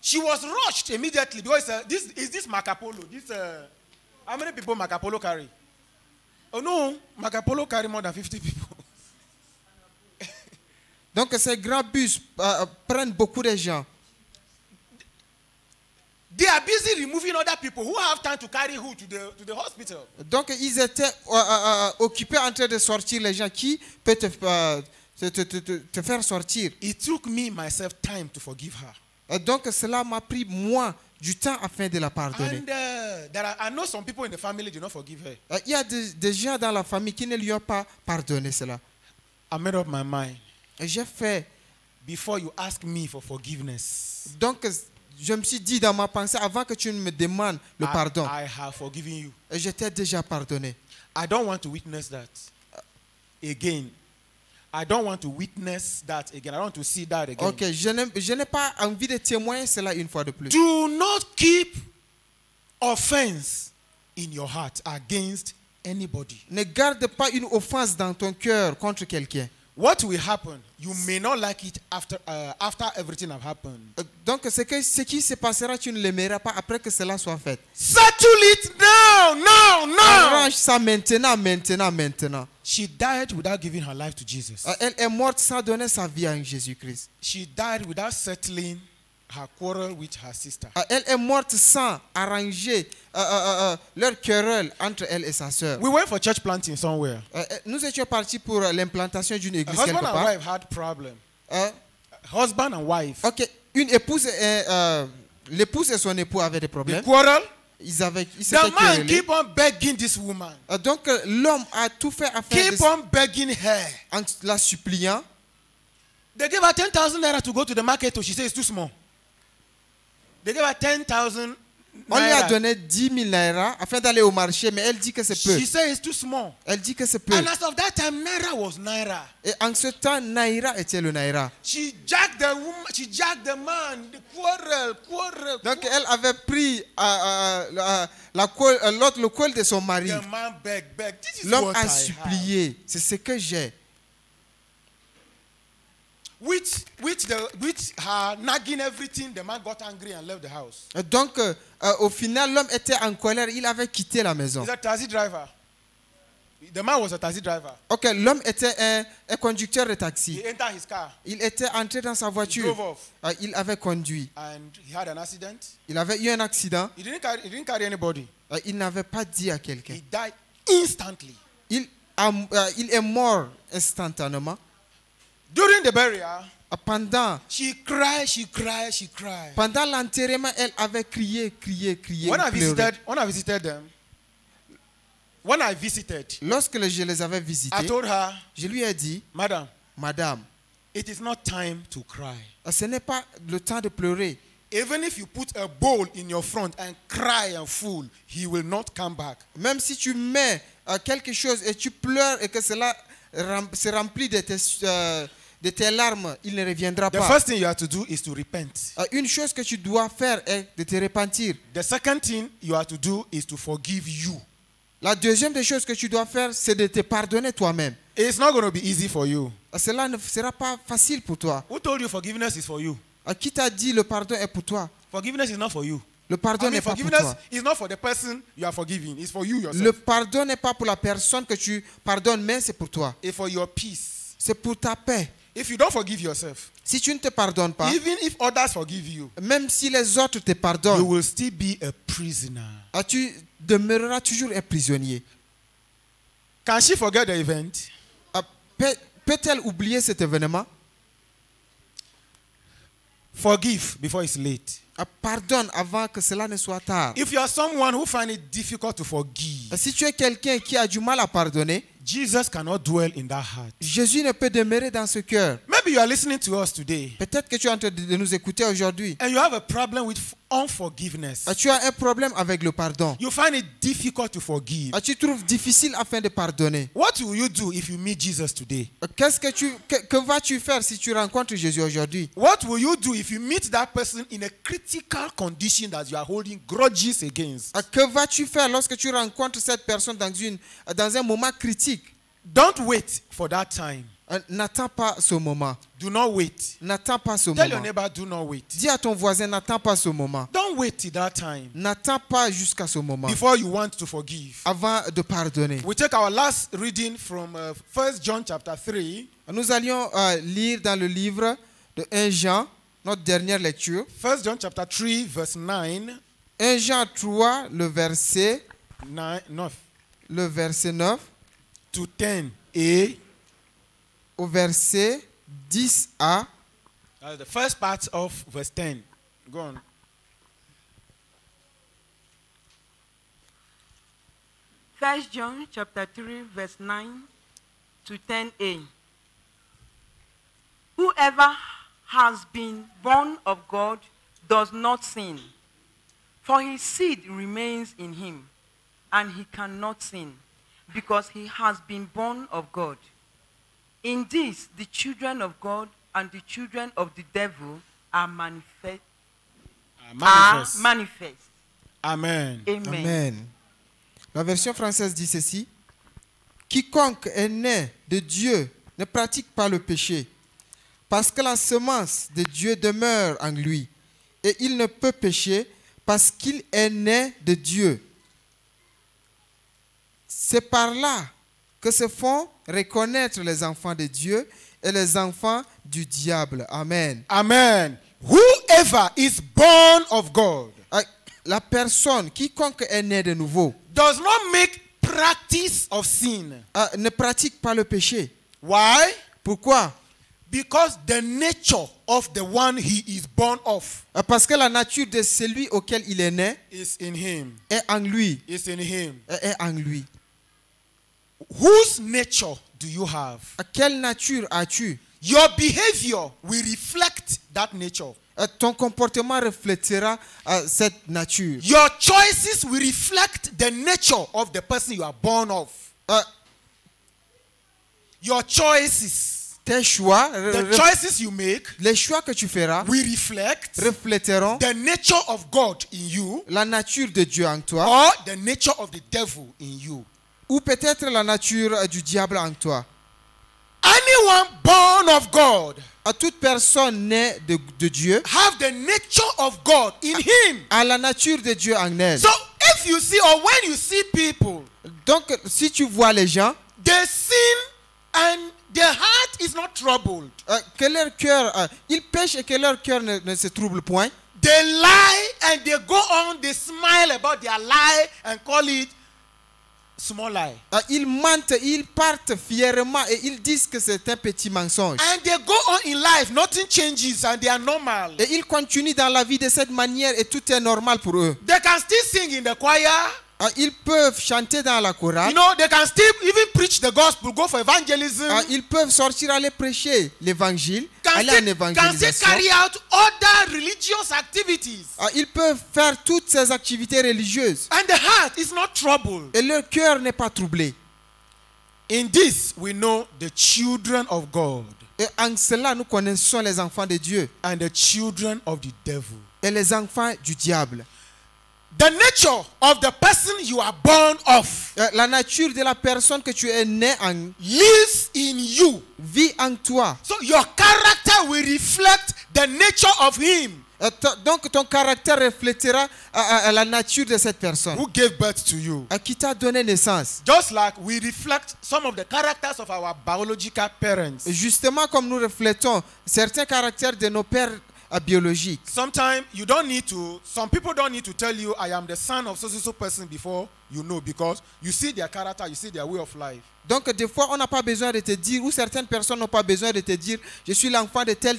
she was rushed immediately because this Marco Polo. How many people Marco Polo carry? Oh no, Marco Polo carry more than 50 people. Donc ces grands bus prennent beaucoup de gens. They are busy removing other people who have time to carry who to the hospital. Donc ils étaient occupés en train de sortir les gens. Qui peut te faire sortir? It took me myself time to forgive her. Donc cela m'a pris moi du temps afin de la pardonner. And I know some people in the family did not forgive her. Il y a des gens dans la famille qui ne lui ont pas pardonné cela. I made up my mind. J'ai fait. Before you ask me for forgiveness. Donc je me suis dit dans ma pensée avant que tu ne me demandes le pardon. I have forgiven you. Je t'ai déjà pardonné. I don't want to witness that again. I don't want to witness that again. I don't want to see that again. Ok, je n'ai pas envie de témoigner cela une fois de plus. Do not keep offense in your heart against anybody. Ne garde pas une offense dans ton cœur contre quelqu'un. What will happen? You may not like it after everything have happened. Donc ce qui se passera, tu ne l'aimeras pas après que cela soit fait. Settle it now. Arrange ça maintenant. She died without giving her life to Jesus. Elle est morte sans donner sa vie à Jésus-Christ. She died without settling her quarrel with her sister. Elle est morte sans arranger leur querelle entre elle et sa sœur. We went for church planting somewhere. Nous étions partis pour l'implantation d'une église quelque Husband part. and wife had problem. Husband and wife. Ok, une épouse l'épouse et son époux avaient des problèmes. They quarrel. Ils The s'étaient man querellés. keep on begging this woman. Donc l'homme a tout fait afin Keep on begging her. en la suppliant. They gave her 10,000 naira to go to the market. So she said it's too small. They gave her 10,000 On lui a naira. donné 10 000 naira afin d'aller au marché, mais elle dit que c'est peu. She said it's too small. Elle dit que c'est peu. And as of that time, naira was naira. Et en ce temps, naira était le naira. She jacked the woman. She jacked the man. The quarrel. Donc elle avait pris l'autre le col de son mari. The man begged. This is L'homme what a I have. supplié. C'est ce que j'ai. With her nagging everything, the man got angry and left the house. Donc au final, l'homme était en colère. Il avait quitté la maison. He's a taxi driver. The man was a taxi driver. Ok, l'homme était un conducteur de He taxi. entered his car. Il était entré dans sa He voiture. drove off. Il avait conduit. And he had an accident. Il avait eu un accident. He didn't carry anybody. Il n'avait pas dit à quelqu'un. He died instantly. Il est mort instantanément. During the burial, Pendant Pendant l'enterrement, elle avait crié. When I pleuré. visited, Lorsque je les avais I visités, told her, je lui ai dit, Madam, Madame, it is not time to cry. ce n'est pas le temps de pleurer. Even if you put a bowl in your front and cry and fool, he will not come back. Même si tu mets quelque chose et tu pleures et que cela se remplit de tes larmes, il ne reviendra The pas. first thing you have to do is to repent. Une chose que tu dois faire est de te repentir. The second thing you have to do is to forgive you. La deuxième des choses que tu dois faire, c'est de te pardonner toi-même. It's not going to be easy for you. Cela ne sera pas facile pour toi. Who told you forgiveness is for you? Qui t'a dit le pardon est pour toi? Forgiveness is not for you. Le pardon I mean, n'est pas pour forgiveness toi. is not for the person you are forgiving. It's for you yourself. Le pardon n'est pas pour la personne que tu pardonnes, mais c'est pour toi. It's for your peace. C'est pour ta paix. If you don't forgive yourself, Si tu ne te pardonnes pas, even if others forgive you, même si les autres te you pardonnent, will still be a prisoner. tu demeureras toujours un prisonnier. Can she forget the event? Peut-elle oublier cet événement? Forgive before it's late. Pardonne avant que cela ne soit tard. If you are someone who finds it difficult to forgive, Si tu es quelqu'un qui a du mal à pardonner, Jesus cannot dwell in that heart. Jésus ne peut demeurer dans ce cœur. Maybe you are listening to us today Peut-être que tu es en train de nous écouter aujourd'hui. and you have a problem with unforgiveness. Tu as un problème avec le pardon. You find it difficult to forgive. Tu trouves difficile afin de pardonner. What will you do if you meet Jesus today? Que vas-tu faire si tu rencontres Jésus aujourd'hui? What will you do if you meet that person in a critical condition that you are holding grudges against? Que vas-tu faire lorsque tu rencontres cette personne dans un moment critique? Don't wait for that time. N'attends pas ce moment. Do not wait. N'attends pas ce Tell your moment. neighbor, do not wait. Dis à ton voisin, n'attends pas ce moment. Don't wait till that time N'attends pas jusqu'à ce moment before you want to forgive. avant de pardonner. We take our last reading from 1 John chapter 3. Nous allions lire dans le livre de 1 Jean, notre dernière lecture. 1 John chapter 3 verse 9. 1 Jean 3, le verset 9 to 10a. Au verset 10a. That's the first part of verse 10. Go on. First John chapter 3, verse 9 to 10a. Whoever has been born of God does not sin, for his seed remains in him, and he cannot sin, because he has been born of God. In this, the children of God and the children of the devil are manifest. Amen. Amen. Amen. La version française dit ceci. Quiconque est né de Dieu ne pratique pas le péché, parce que la semence de Dieu demeure en lui, et il ne peut pécher parce qu'il est né de Dieu. C'est par là que se font reconnaître les enfants de Dieu et les enfants du diable. Amen. Amen. Whoever is born of God La personne, quiconque est né de nouveau, does not make practice of sin. ne pratique pas le péché. Why? Pourquoi? Because the nature of the one he is born of Parce que la nature de celui auquel il est né is in him. est en lui. Is in him. Est en lui. Whose nature do you have? Quelle nature as-tu? Your behavior will reflect that nature. Ton comportement reflétera cette nature. Your choices will reflect the nature of the person you are born of. Your choices, Tes choix, the choices you make, les choix que tu feras will reflect refléteront the nature of God in you la nature de Dieu en toi or the nature of the devil in you. ou peut-être la nature du diable en toi. Anyone born of God À toute personne née de Dieu have the nature of God in him. a la nature de Dieu en elle. So if you see or when you see people, Donc si tu vois les gens, they sin and their heart is not troubled. que leur cœur, ils pêchent et que leur cœur ne se trouble point. They lie and they go on, they smile about their lie and call it small lie. Ils mentent, ils partent fièrement et ils disent que c'est un petit mensonge. And they go on in life, nothing changes and they are normal. Et ils continuent dans la vie de cette manière et tout est normal pour eux. They can still sing in the choir. Ils peuvent chanter dans la chorale. You know, they can still even preach the gospel, go for evangelism. Ils peuvent sortir aller prêcher l'évangile, Can aller en still évangélisation. carry out other religious activities. Ils peuvent faire toutes ces activités religieuses. And the heart is not troubled. Et leur cœur n'est pas troublé. In this, we know the children of God Et en cela, nous connaissons les enfants de Dieu and the children of the devil. et les enfants du diable. The nature of the person you are born of La nature de la personne que tu es né en lives in you. vit en toi. So your character will reflect the nature of him Donc ton caractère reflétera la nature de cette personne who gave birth to you. qui t'a donné naissance. Just like we reflect some of the characters of our biological parents. Justement comme nous reflétons certains caractères de nos pères biologiques. Sometimes some people don't need to tell you I am the son of so person before you know, because you see their character, you see their way of life. Donc des fois on n'a pas besoin de te dire, ou certaines personnes n'ont pas besoin de te dire je suis l'enfant de telle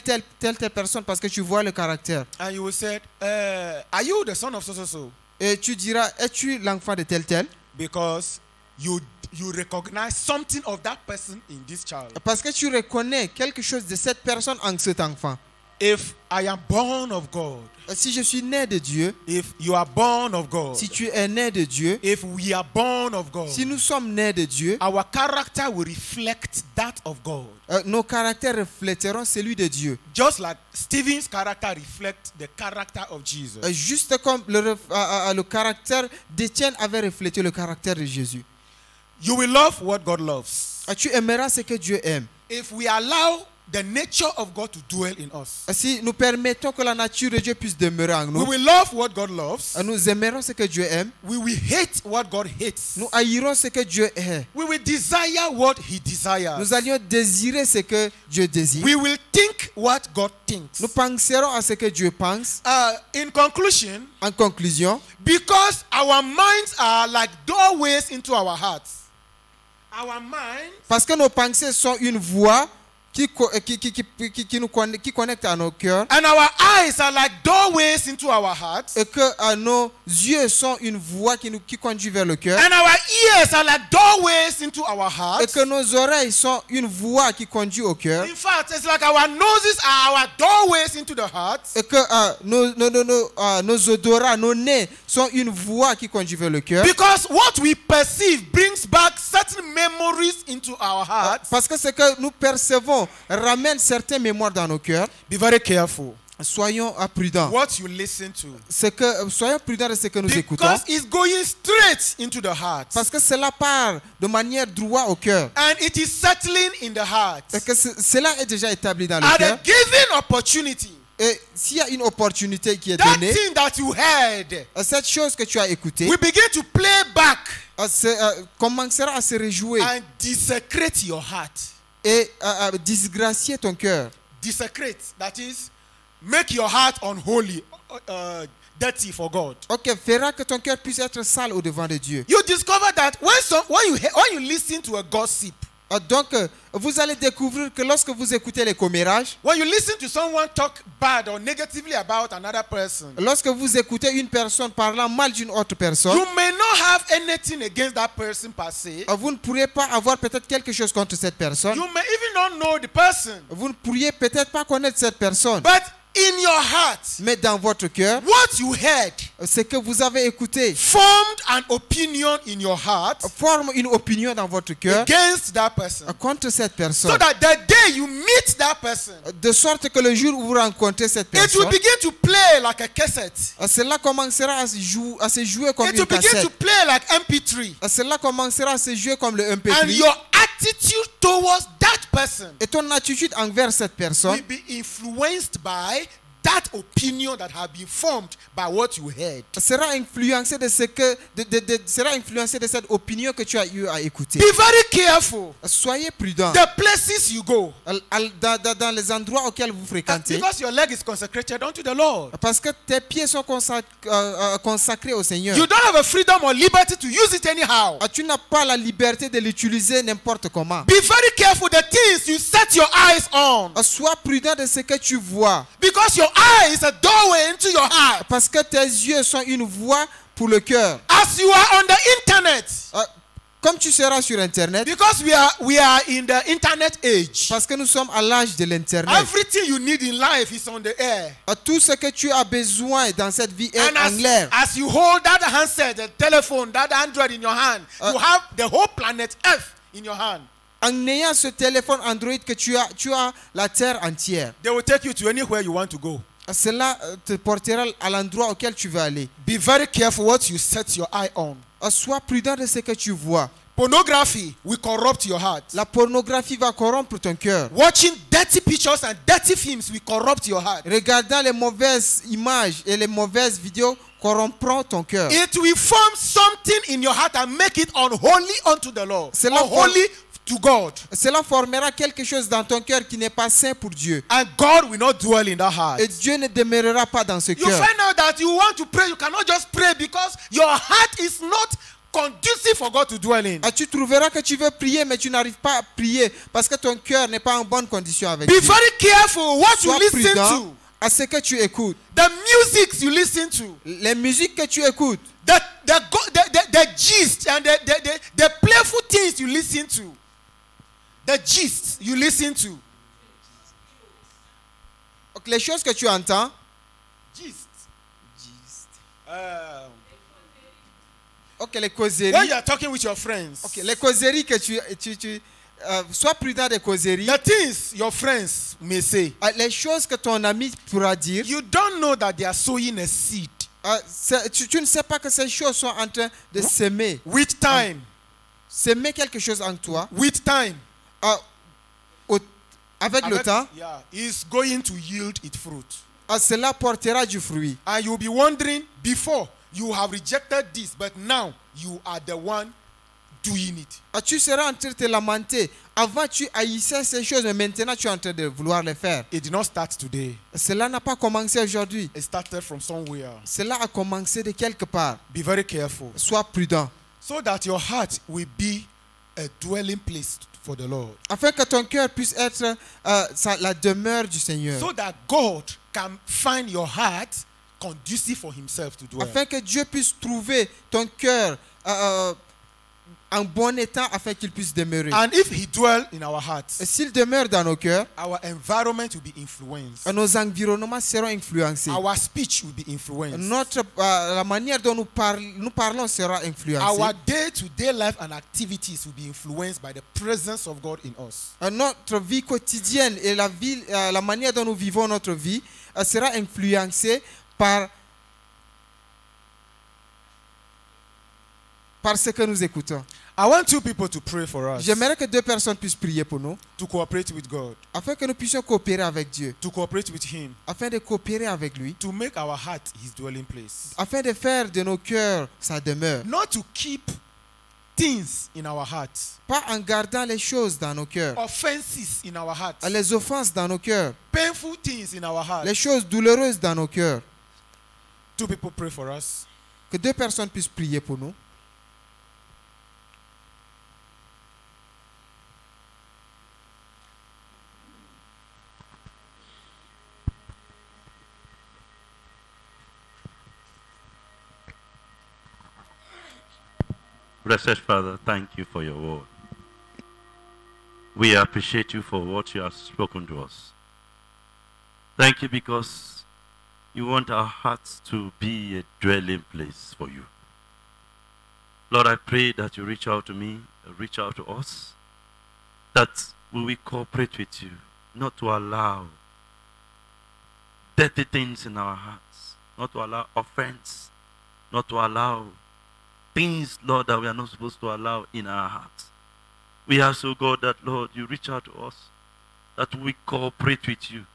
personne, parce que tu vois le caractère. And you will say, are you the son of so? Et tu diras, es-tu l'enfant de tel? Because you recognize something of that person in this child. Parce que tu reconnais quelque chose de cette personne en cet enfant. If I am born of God, Si je suis né de Dieu, if you are born of God, si tu es né de Dieu, if we are born of God, si nous sommes nés de Dieu, our character will reflect that of God. nos caractères refléteront celui de Dieu. Just like Stephen's character reflects the character of Jesus. Juste comme le caractère d'Étienne avait reflété le caractère de Jésus. You will love what God loves. Tu aimeras ce que Dieu aime. If we allow the nature of God to dwell in us, Si nous permettons que la nature de Dieu puisse demeurer en we nous, will love what God loves. nous aimerons ce que Dieu aime. We will hate what God hates. Nous haïrons ce que Dieu hait. We will desire what He desires. Nous allions désirer ce que Dieu désire. We will think what God thinks. Nous penserons à ce que Dieu pense. In conclusion, En conclusion, because our minds are like doorways into our hearts. Our minds parce que nos pensées sont une voie qui connecte à nos cœurs, and our eyes are like doorways into our hearts. et que nos yeux sont une voie qui conduit vers le cœur, And our ears are like doorways into our et hearts. que nos oreilles sont une voie qui conduit au cœur, In fact, it's like our noses are our doorways into the heart. et que nos odorats, nos nez sont une voie qui conduit vers le cœur. Because what we perceive brings back certain memories into our hearts. Parce que ce que nous percevons ramène certaines mémoires dans nos cœurs. Be very careful Soyons prudents. what you listen to. Soyons prudents de ce que nous écoutons. Because it's going straight into the heart. Parce que cela part de manière droite au cœur. And it is settling in the heart. Et que cela est déjà établi dans le At cœur. a given opportunity, Et s'il y a une opportunité qui est that donnée, thing that you heard, cette chose que tu as écoutée we begin to play back commencera à se réjouir and desecrate your heart. et disgracier ton cœur. Desecrate, that is, make your heart unholy, dirty for God. Ok, fera que ton cœur puisse être sale au devant de Dieu. You discover that when you listen to a gossip, Donc, vous allez découvrir que lorsque vous écoutez les commérages, when you listen to someone talk bad or negatively about another person, lorsque vous écoutez une personne parlant mal d'une autre personne, you may not have anything against that person per se. vous ne pourriez pas avoir peut-être quelque chose contre cette personne. You may even not know the person. Vous ne pourriez peut-être pas connaître cette personne. But in your heart, Mais dans votre cœur, what you heard ce que vous avez écouté formed an opinion in your heart forme une opinion dans votre cœur against that person. contre cette So personne. that the day you meet that person, De sorte que le jour où vous rencontrez cette it will personne, begin to play like a cassette. cela commencera à se jouer comme It une will begin cassette. to play like MP3. Cela commencera à se jouer comme le And MP3. your attitude towards that person Et ton attitude envers cette personne will be influenced by that opinion that has been formed by what you heard. sera influencé de ce que sera influencé de cette opinion que tu as eu à écouter. Be very careful. Soyez prudent The places you go, dans les endroits auxquels vous fréquentez, because your leg is consecrated unto the Lord. parce que tes pieds sont consacrés au Seigneur. You don't have a freedom or liberty to use it anyhow. Tu n'as pas la liberté de l'utiliser n'importe comment. Be very careful the things you set your eyes on, Sois prudent de ce que tu vois, because your eye is a doorway into your heart. parce que tes yeux sont une voie pour le cœur. As you are on the internet, Comme tu seras sur Internet, because we are in the internet age. parce que nous sommes à l'âge de l'Internet. Everything you need in life is on the air. Tout ce que tu as besoin dans cette vie est And en l'air. as you hold that handset, the telephone, that Android in your hand, you have the whole planet Earth in your hand. En ayant ce téléphone Android que tu as la terre entière. They will take you to anywhere you want to go. Cela te portera à l'endroit auquel tu veux aller. Be very careful what you set your eye on. Sois prudent de ce que tu vois. Pornography will corrupt your heart. La pornographie va corrompre ton cœur. Watching dirty pictures and dirty films will corrupt your heart. Regardant les mauvaises images et les mauvaises vidéos corrompront ton cœur. It will form something in your heart and make it unholy unto the Lord. Cela Unholy to God. Cela formera quelque chose dans ton cœur qui n'est pas sain pour Dieu. And God will not dwell in that heart. Et Dieu ne demeurera pas dans ce You cœur. find out that you want to pray, you cannot just pray because your heart is not conducive for God to dwell in. Tu trouveras que tu veux prier, mais tu n'arrives pas à prier parce que ton cœur n'est pas en bonne condition avec Be Dieu. very careful what you Sois listen prudent to. à ce que tu écoutes. The music you listen to. Les musiques que tu écoutes. The gist and the playful things you listen to. The gist you listen to. Donc, les choses que tu entends. Gist. Ok, les causeries. When you are talking with your friends. Ok, les causeries que sois prudent des causeries. The things your friends may say. Les choses que ton ami pourra dire. You don't know that they are sowing a seed. Tu ne sais pas que ces choses sont en train de s'aimer. With time. S'aimer quelque chose en toi. With time. Avec le temps. Yeah, is going to yield its fruit. Cela portera du fruit. And you'll be wondering, before you have rejected this, but now you are the one doing it. Tu seras en train de te lamenter. Avant, tu haïssais ces choses, mais maintenant, tu es en train de vouloir les faire. It did not start today. Cela n'a pas commencé aujourd'hui. It started from somewhere. Cela a commencé de quelque part. Be very careful. Sois prudent. So that your heart will be a dwelling place for the Lord. Afin que ton cœur puisse être la demeure du Seigneur. So that God can find your heart conducive for himself to dwell. Afin que Dieu puisse trouver ton cœur en bon état afin qu'il puisse demeurer. And if he dwell in our hearts, Et s'il demeure dans nos cœurs, our environment will be influenced. nos environnements seront influencés. Our speech will be influenced. La manière dont nous parlons sera influencée. Our day-to-day life and activities will be influenced by the presence of God in us. Notre vie quotidienne et la manière dont nous vivons notre vie sera influencée par ce que nous écoutons. I want two people to pray for us. J'aimerais que deux personnes puissent prier pour nous, To cooperate with God. afin que nous puissions coopérer avec Dieu, To cooperate with him. afin de coopérer avec lui, To make our heart his dwelling place. afin de faire de nos cœurs sa demeure. Not to keep things in our hearts. Pas en gardant les choses dans nos cœurs, Offenses in our hearts. les offenses dans nos cœurs, Painful things in our hearts. les choses douloureuses dans nos cœurs. Two people pray for us. Que deux personnes puissent prier pour nous. Blessed Father, thank you for your word. We appreciate you for what you have spoken to us. Thank you because you want our hearts to be a dwelling place for you. Lord, I pray that you reach out to me, reach out to us, that we will cooperate with you, not to allow dirty things in our hearts, not to allow offense, not to allow things, Lord, that we are not supposed to allow in our hearts. We ask, oh God, that, Lord, you reach out to us, that we cooperate with you.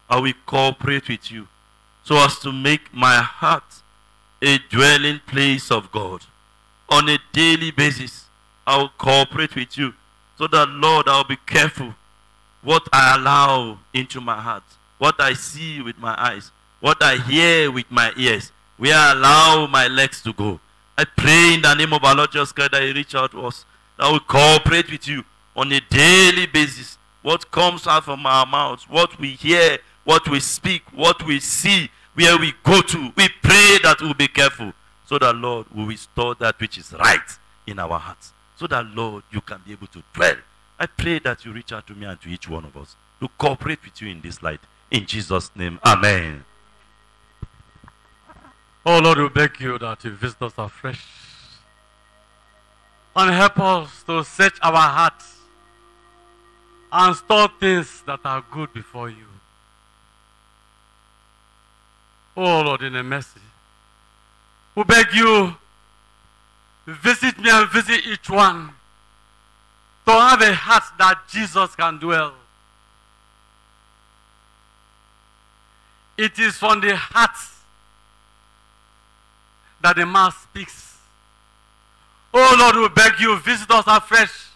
I will cooperate with you so as to make my heart a dwelling place of God. On a daily basis, I will cooperate with you so that, Lord, I will be careful what I allow into my heart, what I see with my eyes, what I hear with my ears, where I allow my legs to go. I pray in the name of our Lord Jesus Christ that you reach out to us, that we cooperate with you on a daily basis. What comes out from our mouths, what we hear, what we speak, what we see, where we go to, we pray that we'll be careful so that, Lord, we will store that which is right in our hearts, so that, Lord, you can be able to dwell. I pray that you reach out to me and to each one of us to cooperate with you in this light. In Jesus' name, amen. Oh Lord, we beg you that you visit us afresh and help us to search our hearts and store things that are good before you. Oh Lord, in a mercy, we beg you, visit me and visit each one to have a heart that Jesus can dwell. It is from the heart that the mouth speaks. Oh Lord, we beg you, visit us afresh.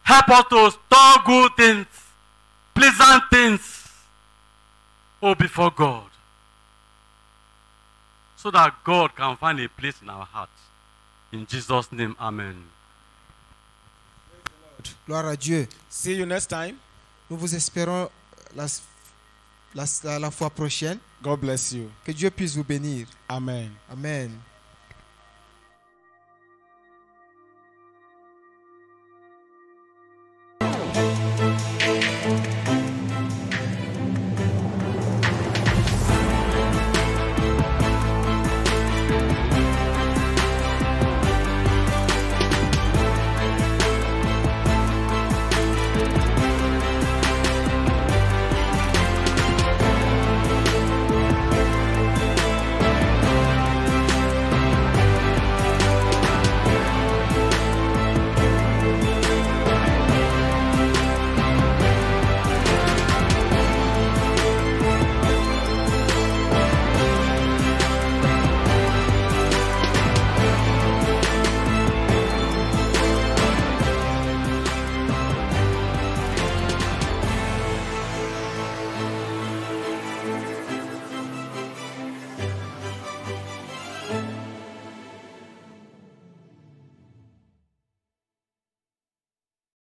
Help us to store good things, pleasant things, oh, before God, so that God can find a place in our hearts. In Jesus' name, amen. Gloire à Dieu. See you next time. Nous vous espérons la fois prochaine. God bless you. Que Dieu puisse vous bénir. Amen. Amen.